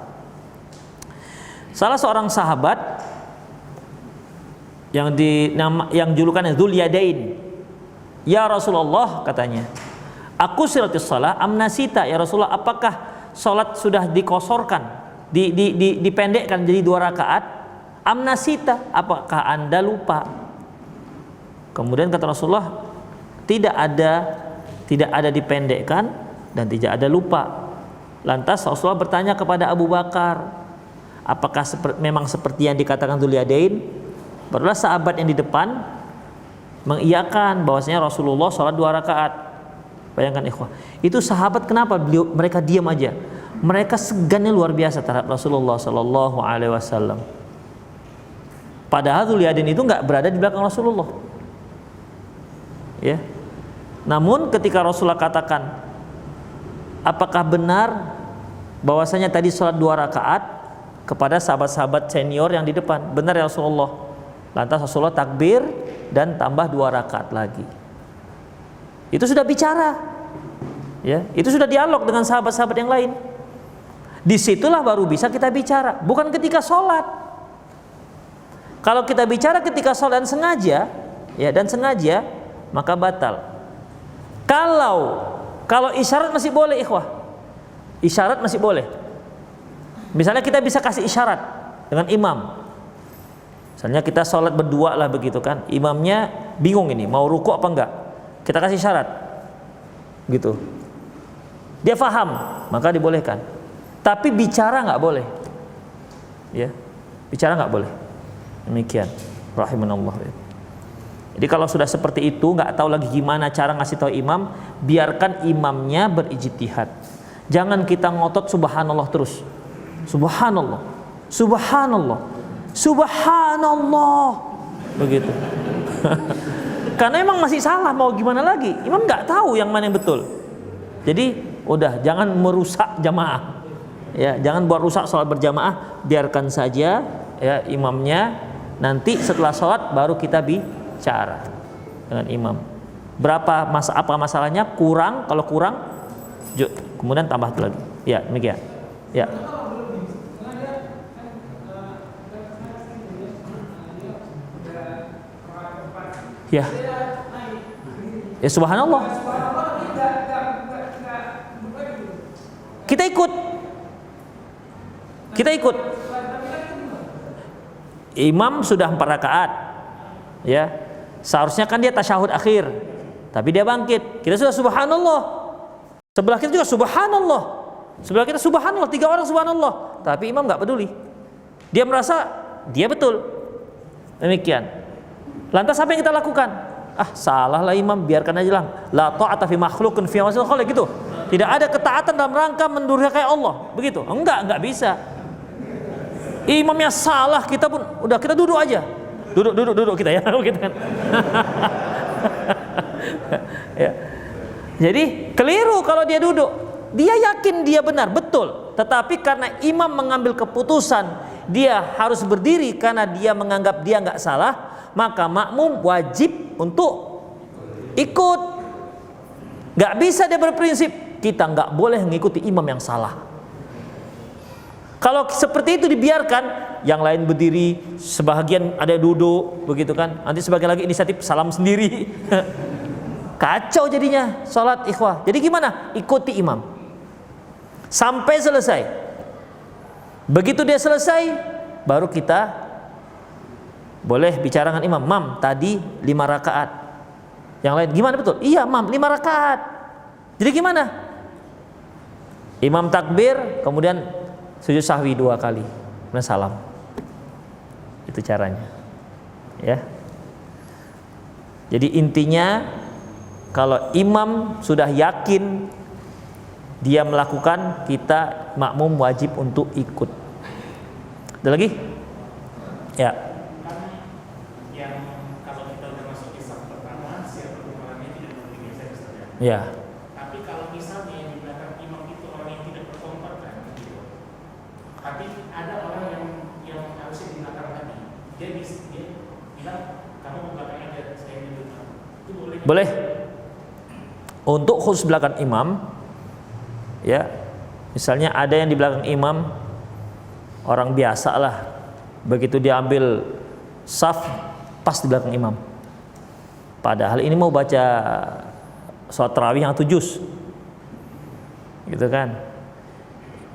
Salah seorang sahabat yang julukannya Dzul Yadain, ya Rasulullah katanya, aku siratis shalah amnasita, ya Rasulullah apakah sholat sudah dikosorkan, dipendekkan jadi 2 rakaat, amnasita, apakah anda lupa? Kemudian kata Rasulullah, tidak ada dipendekkan dan tidak ada lupa. Lantas Rasulullah bertanya kepada Abu Bakar, apakah memang seperti yang dikatakan Dzul Yadain? Barulah sahabat yang di depan mengiyakan bahwasanya Rasulullah sholat 2 rakaat. Bayangkan ikhwah, itu sahabat kenapa mereka diam aja? Mereka segannya luar biasa terhadap Rasulullah Sallallahu Alaihi Wasallam. Padahal Dzul Yadain itu nggak berada di belakang Rasulullah. Ya. Namun ketika Rasulullah katakan, apakah benar bahwasanya tadi sholat 2 rakaat, kepada sahabat-sahabat senior yang di depan, benar ya Rasulullah. Lantas Rasulullah takbir dan tambah 2 rakaat lagi. Itu sudah bicara, ya. Itu sudah dialog dengan sahabat-sahabat yang lain. Disitulah baru bisa kita bicara, bukan ketika sholat. Kalau kita bicara ketika sholat dan sengaja, maka batal. Kalau isyarat masih boleh, ikhwah. Isyarat masih boleh. Misalnya kita bisa kasih isyarat dengan imam. Misalnya kita sholat berdua lah begitu kan, imamnya bingung ini mau ruku apa enggak. Kita kasih isyarat, gitu. Dia faham, maka dibolehkan. Tapi bicara nggak boleh, ya, bicara nggak boleh. Demikian, rahimanallah. Jadi kalau sudah seperti itu, nggak tahu lagi gimana cara ngasih tahu imam, biarkan imamnya berijtihad. Jangan kita ngotot subhanallah terus, subhanallah, subhanallah, subhanallah, begitu. Karena emang masih salah, mau gimana lagi? Imam nggak tahu yang mana yang betul. Jadi udah, jangan merusak jamaah. Ya, jangan buat rusak sholat berjamaah. Biarkan saja ya imamnya. Nanti setelah sholat baru kita bicara dengan imam. Apa masalahnya? Kurang, kalau kurang, kemudian tambah lagi. Ya, demikian. Ya. Ya. Ya subhanallah. Kita ikut. Imam sudah 4 rakaat. Ya. Seharusnya kan dia tasyahud akhir. Tapi dia bangkit. Kita sudah subhanallah. Sebelah kita juga subhanallah. Sebelah kita subhanallah, 3 orang subhanallah. Tapi imam enggak peduli. Dia merasa dia betul. Demikian. Lantas apa yang kita lakukan? Salah lah imam, biarkan aja lah. La ta'ata fi makhluqin fi ma'siyatil khaliq gitu. Tidak ada ketaatan dalam rangka mendurhakai Allah. Begitu. Enggak bisa. Imamnya salah, kita pun udah, kita duduk aja. Duduk kita ya, gitu kan. Ya. Jadi keliru kalau dia duduk. Dia yakin dia benar, betul. Tetapi karena imam mengambil keputusan dia harus berdiri karena dia menganggap dia nggak salah, maka makmum wajib untuk ikut. Nggak bisa dia berprinsip kita nggak boleh mengikuti imam yang salah. Kalau seperti itu dibiarkan, yang lain berdiri, sebahagian ada duduk, begitu kan? Nanti sebagian lagi inisiatif salam sendiri. Kacau jadinya sholat ikhwah. Jadi gimana? Ikuti imam sampai selesai. Begitu dia selesai, baru kita boleh bicara dengan imam. Mam, tadi 5 rakaat. Yang lain gimana betul? Iya mam, 5 rakaat. Jadi gimana? Imam takbir, kemudian sujud sahwi 2 kali, kemudian salam. Itu caranya. Ya. Jadi intinya, kalau imam sudah yakin dia melakukan, kita makmum wajib untuk ikut. Ada lagi? Ya. Yang kalau kita udah masuk di saf pertama, siapa orangnya tidak perlu digeser, Ustaz ya. Ya. Tapi kalau misalnya yang di belakang imam itu orang yang tidak berkompeten, gitu. Tapi ada orang yang harusnya di belakang tadi, dia bilang kamu ke belakang aja, saya di belakang. Itu boleh? Boleh. Untuk khusus belakang imam, ya, misalnya ada yang di belakang imam orang biasa lah, begitu dia ambil saf pas di belakang imam, padahal ini mau baca sholat tarawih yang 7 juz, gitu kan,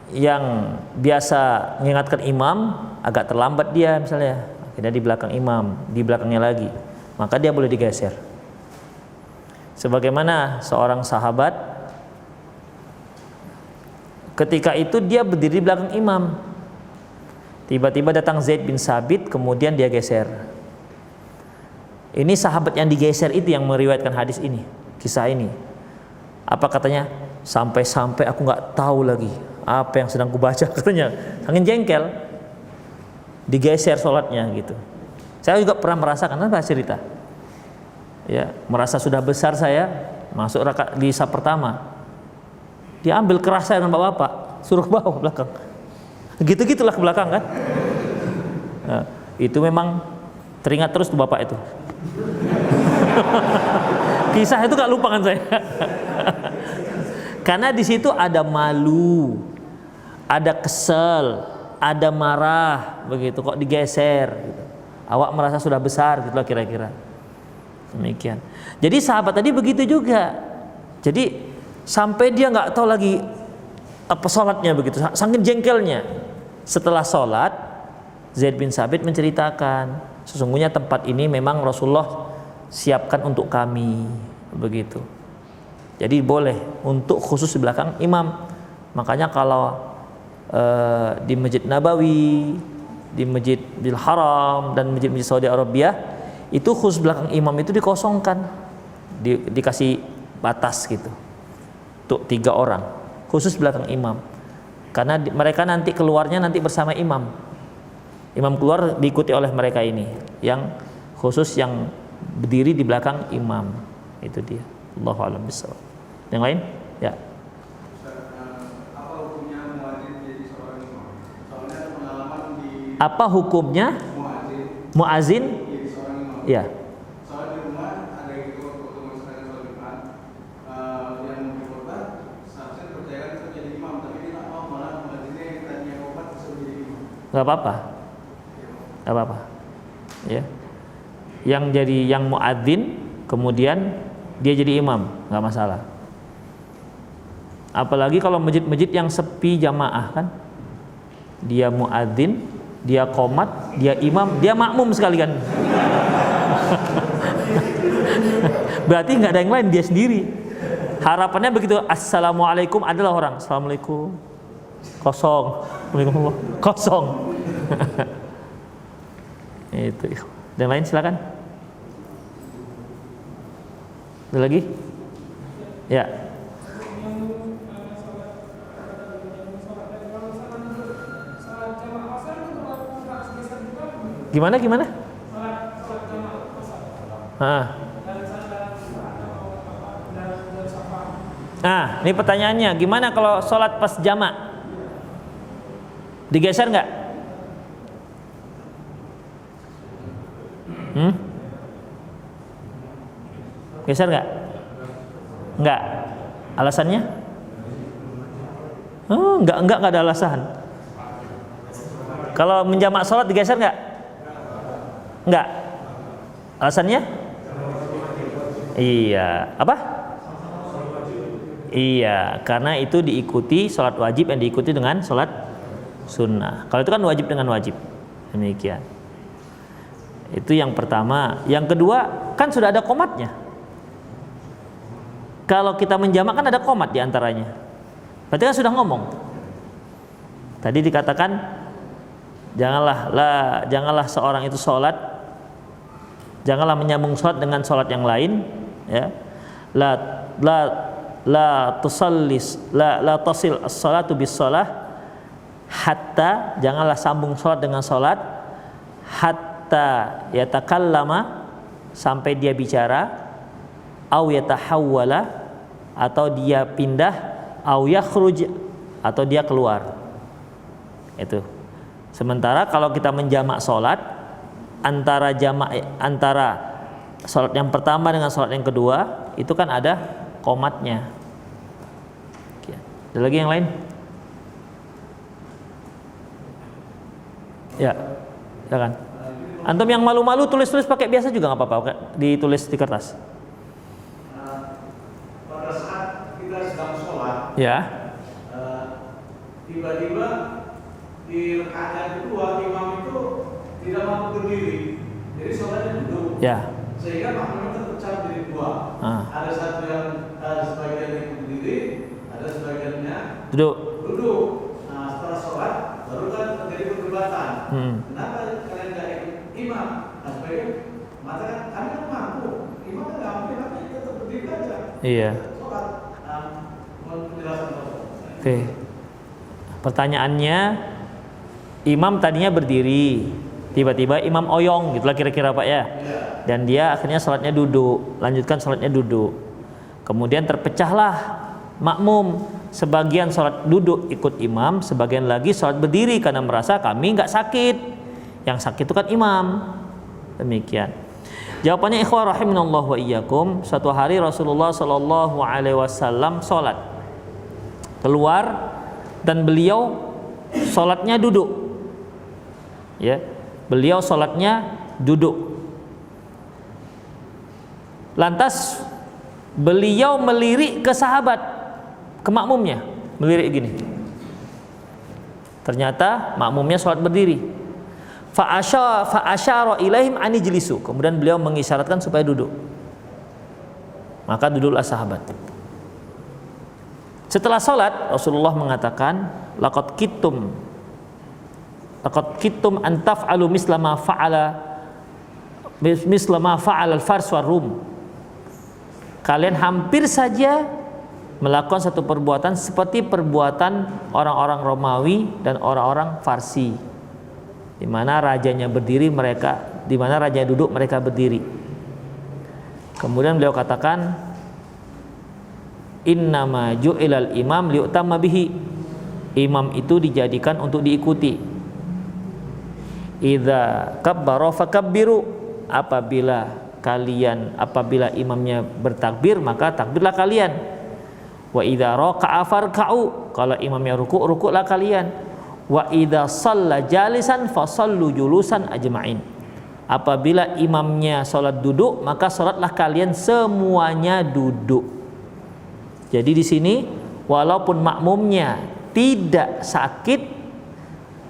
yang biasa mengingatkan imam agak terlambat dia misalnya, akhirnya di belakang imam, di belakangnya lagi, maka dia boleh digeser. Sebagaimana seorang sahabat ketika itu dia berdiri di belakang imam, tiba-tiba datang Zaid bin Sabit, kemudian dia geser. Ini sahabat yang digeser itu yang meriwayatkan hadis ini, kisah ini. Apa katanya? Sampai-sampai aku nggak tahu lagi apa yang sedang kubaca, katanya. Saking jengkel, digeser sholatnya gitu. Saya juga pernah merasakan, apa cerita? Ya, merasa sudah besar saya, masuk rakaat di saf pertama, diambil keras saya dengan bapak-bapak, suruh ke bawah belakang. Gitu-gitulah ke belakang kan. Nah, itu memang teringat terus tuh bapak itu. Kisah itu gak lupa kan saya. Karena di situ ada malu, ada kesel, ada marah, begitu kok digeser. Gitu. Awak merasa sudah besar, gitulah kira-kira. Demikian. Jadi sahabat tadi begitu juga. Jadi sampai dia nggak tahu lagi apa sholatnya begitu, saking jengkelnya. Setelah sholat, Zaid bin Sabit menceritakan, sesungguhnya tempat ini memang Rasulullah siapkan untuk kami, begitu. Jadi boleh untuk khusus di belakang imam. Makanya kalau di Masjid Nabawi, di Masjidil Haram dan masjid-masjid Saudi Arabia, itu khusus belakang imam itu dikosongkan, dikasih batas gitu. Untuk 3 orang khusus belakang imam, karena mereka nanti keluarnya nanti bersama imam. Imam keluar diikuti oleh mereka ini yang khusus yang berdiri di belakang imam. Itu dia. Allahu a'lam bishawab. Yang lain? Ya. Apa hukumnya muadzin jadi seorang imam? Soalnya ada pengalaman di Apa hukumnya muazin? jadi seorang imam. Ya. Soalnya di rumah ada yang ikut waktu misalkan sholat Jumat, yang mau khotbah seharusnya dipercayakan untuk jadi imam, tapi dia nggak mau, malah muadzinnya yang tadinya khotbah disuruh jadi imam. Gak apa-apa. Gak apa-apa. Ya. Yang muadzin kemudian dia jadi imam, nggak masalah. Apalagi kalau masjid-masjid yang sepi jamaah kan, dia muadzin, dia qomat, dia imam, dia makmum sekalian. Berarti nggak ada yang lain, dia sendiri. Harapannya begitu. Assalamualaikum adalah orang. Assalamualaikum. Kosong. Waalaikumsalam. Kosong. Itu. Dan lain silakan. Ada lagi? Ya. Gimana? Nah, ini pertanyaannya, gimana kalau sholat pas jamak? Digeser nggak? Geser nggak? Nggak. Alasannya? Oh, nggak ada alasan. Kalau menjamak sholat digeser nggak? Nggak. Alasannya? Iya. Apa? Iya, karena itu diikuti sholat wajib yang diikuti dengan sholat sunnah. Kalau itu kan wajib dengan wajib. Demikian. Itu yang pertama. Yang kedua, kan sudah ada qomatnya. Kalau kita menjamak kan ada qomat diantaranya. Berarti kan sudah ngomong. Tadi dikatakan janganlah seorang itu sholat, janganlah menyambung sholat dengan sholat yang lain, ya. La tasil as-salatu bis-shalah hatta, janganlah sambung sholat dengan sholat, hatta yatakallama, sampai dia bicara, au yatahawwala, atau dia pindah, au yakhruj, atau dia keluar. Itu. Sementara kalau kita menjamak sholat, antara sholat yang pertama dengan sholat yang kedua itu kan ada qomatnya. Ada lagi yang lain? Ya, silakan. Antum yang malu-malu tulis-tulis pakai biasa juga nggak apa-apa, ditulis di kertas. Pada saat kita sedang sholat, Ya. Tiba-tiba di rakaat yang kedua imam itu tidak mampu berdiri, jadi sholatnya duduk. Ya. Sehingga makmumnya terpecah jadi dua. Ada satu yang sebagian yang berdiri, ada sebagiannya Duduk. Nah, setelah sholat baru kan terjadi perdebatan. Kenapa kalian tidak ikut imam? Nah, sebagian mengatakan kami kan mampu, imam kan nggak mampu, tapi tetap berdiri aja. Iya. Sholat. Mohon penjelasan. Oke. Pertanyaannya, imam tadinya berdiri, tiba-tiba imam oyong, gitulah kira-kira Pak ya. Dan dia akhirnya sholatnya duduk, lanjutkan sholatnya duduk. Kemudian terpecahlah makmum, sebagian sholat duduk ikut imam, sebagian lagi sholat berdiri karena merasa kami nggak sakit, yang sakit itu kan imam. Demikian. Jawabannya ikhwah rahimanallah wa iyyakum, suatu hari Rasulullah sallallahu alaihi wasallam sholat keluar dan beliau sholatnya duduk, ya, beliau sholatnya duduk. Lantas beliau melirik ke sahabat, ke makmumnya, melirik gini. Ternyata makmumnya sholat berdiri. Fa'asyara ilaihim an ijlisu. Kemudian beliau mengisyaratkan supaya duduk. Maka duduklah sahabat. Setelah sholat, Rasulullah mengatakan, laqad kittum an taf'alu misla ma fa'ala al-fars war rum. Kalian hampir saja melakukan satu perbuatan seperti perbuatan orang-orang Romawi dan orang-orang Farsi, di mana rajanya berdiri, mereka, di mana rajanya duduk, mereka berdiri. Kemudian beliau katakan, innama ju'ilal imam liutamma bihi. Imam itu dijadikan untuk diikuti. Idza kabbara fakabbiru. Apabila imamnya bertakbir, maka takbirlah kalian. Wa idza raka'a farka'u. Kalau imamnya ruku', rukuklah kalian. Wa idza shalla jalisan fasallu julusan ajma'in. Apabila imamnya salat duduk, maka salatlah kalian semuanya duduk. Jadi di sini walaupun makmumnya tidak sakit,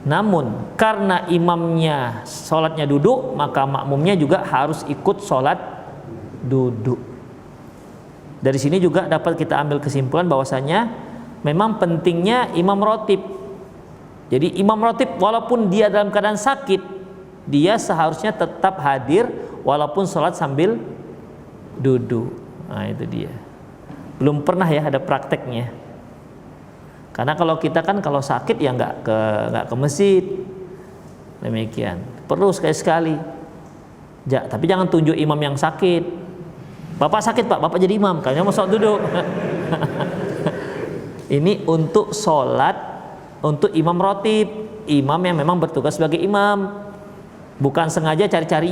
namun karena imamnya salatnya duduk, maka makmumnya juga harus ikut salat duduk. Dari sini juga dapat kita ambil kesimpulan bahwasanya memang pentingnya imam rotib. Jadi imam rotib walaupun dia dalam keadaan sakit, dia seharusnya tetap hadir walaupun sholat sambil duduk. Nah itu dia. Belum pernah ya ada prakteknya. Karena kalau kita kan kalau sakit ya nggak ke masjid. Demikian. Perlu sekali-sekali. Tapi jangan tunjuk imam yang sakit. Bapak sakit pak, bapak jadi imam. Kalian mau sholat duduk. Ini untuk sholat untuk imam rotib, imam yang memang bertugas sebagai imam. Bukan sengaja cari-cari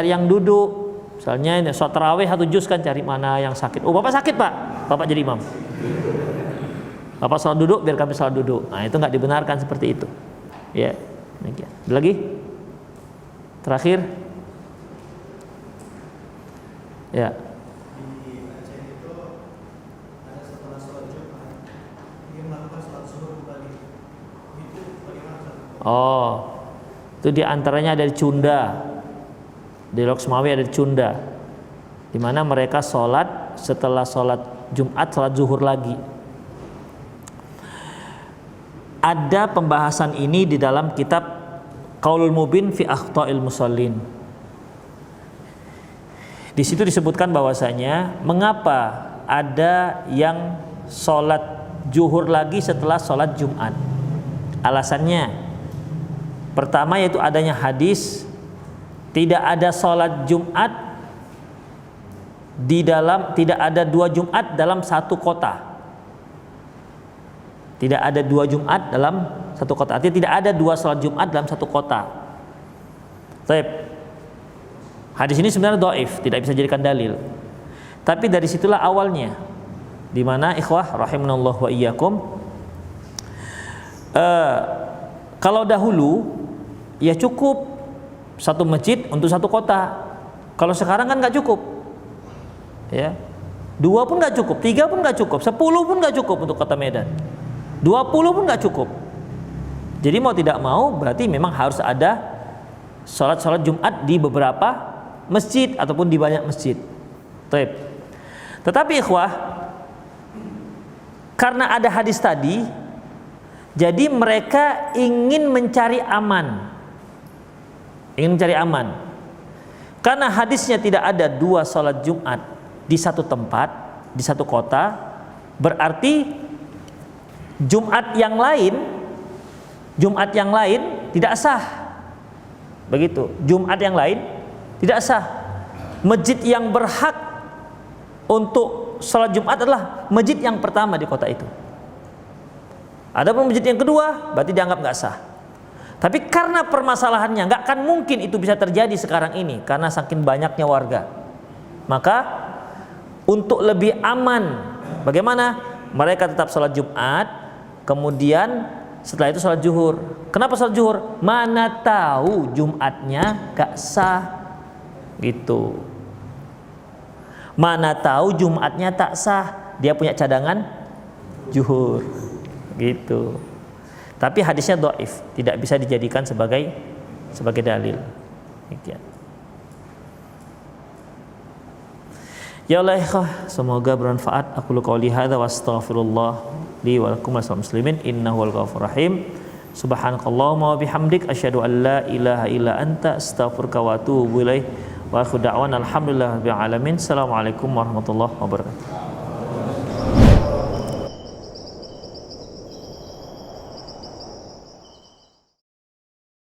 yang duduk. Misalnya ini sholat tarawih 1 juz kan cari mana yang sakit. Oh bapak sakit pak, bapak jadi imam. Bapak sholat duduk biar kami sholat duduk. Nah itu nggak dibenarkan seperti itu. Ya, demikian. Ada lagi? Terakhir. Ya. Di Aceh itu ada setelah sholat Jumat ingin melakukan sholat zuhur kembali. Itu bagaimana? Oh. Itu diantaranya ada di Cunda, di Loksmawi ada di Cunda, di mana mereka sholat setelah sholat Jumat, sholat zuhur lagi. Ada pembahasan ini di dalam kitab Qaulul Mubin fi Akhta'il Musallin. Di situ disebutkan bahwasanya mengapa ada yang sholat zuhur lagi setelah sholat Jumat. Alasannya pertama yaitu adanya hadis tidak ada sholat Jumat tidak ada 2 Jumat dalam satu kota. Tidak ada 2 Jumat dalam satu kota. Artinya tidak ada 2 sholat Jumat dalam satu kota. Baik. Hadis ini sebenarnya dhaif, tidak bisa dijadikan dalil. Tapi dari situlah awalnya. Di mana ikhwah rahimanallahu wa iyyakum, kalau dahulu ya cukup satu masjid untuk satu kota. Kalau sekarang kan nggak cukup. Ya, 2 pun nggak cukup, 3 pun nggak cukup, 10 pun nggak cukup untuk kota Medan, 20 pun nggak cukup. Jadi mau tidak mau berarti memang harus ada sholat Jumat di beberapa masjid ataupun di banyak masjid. Tetapi ikhwah, karena ada hadis tadi, jadi mereka ingin mencari aman. Karena hadisnya tidak ada 2 sholat Jumat di satu tempat, di satu kota, berarti Jumat yang lain tidak sah. Begitu. Jumat yang lain tidak sah. Masjid yang berhak untuk sholat Jumat adalah masjid yang pertama di kota itu. Adapun masjid yang kedua berarti dianggap nggak sah. Tapi karena permasalahannya nggak akan mungkin itu bisa terjadi sekarang ini karena saking banyaknya warga. Maka untuk lebih aman, bagaimana? Mereka tetap sholat Jumat, kemudian setelah itu sholat zuhur. Kenapa sholat zuhur? Mana tahu Jumatnya nggak sah, gitu. Mana tahu Jumatnya tak sah, dia punya cadangan zuhur, gitu. Tapi hadisnya dhaif, tidak bisa dijadikan sebagai dalil. Demikian. Ya Allah, semoga bermanfaat. Aku qouli hadza wa astaghfirullah li wa lakum muslimin innahu wal ghafurur rahim. Subhanakallahumma wa bihamdik asyhadu an la ilaha illa anta astaghfiruka wa atubu ilaik. Wa akhiru da'wana alhamdulillahi rabbil alamin. Assalamualaikum warahmatullahi wabarakatuh.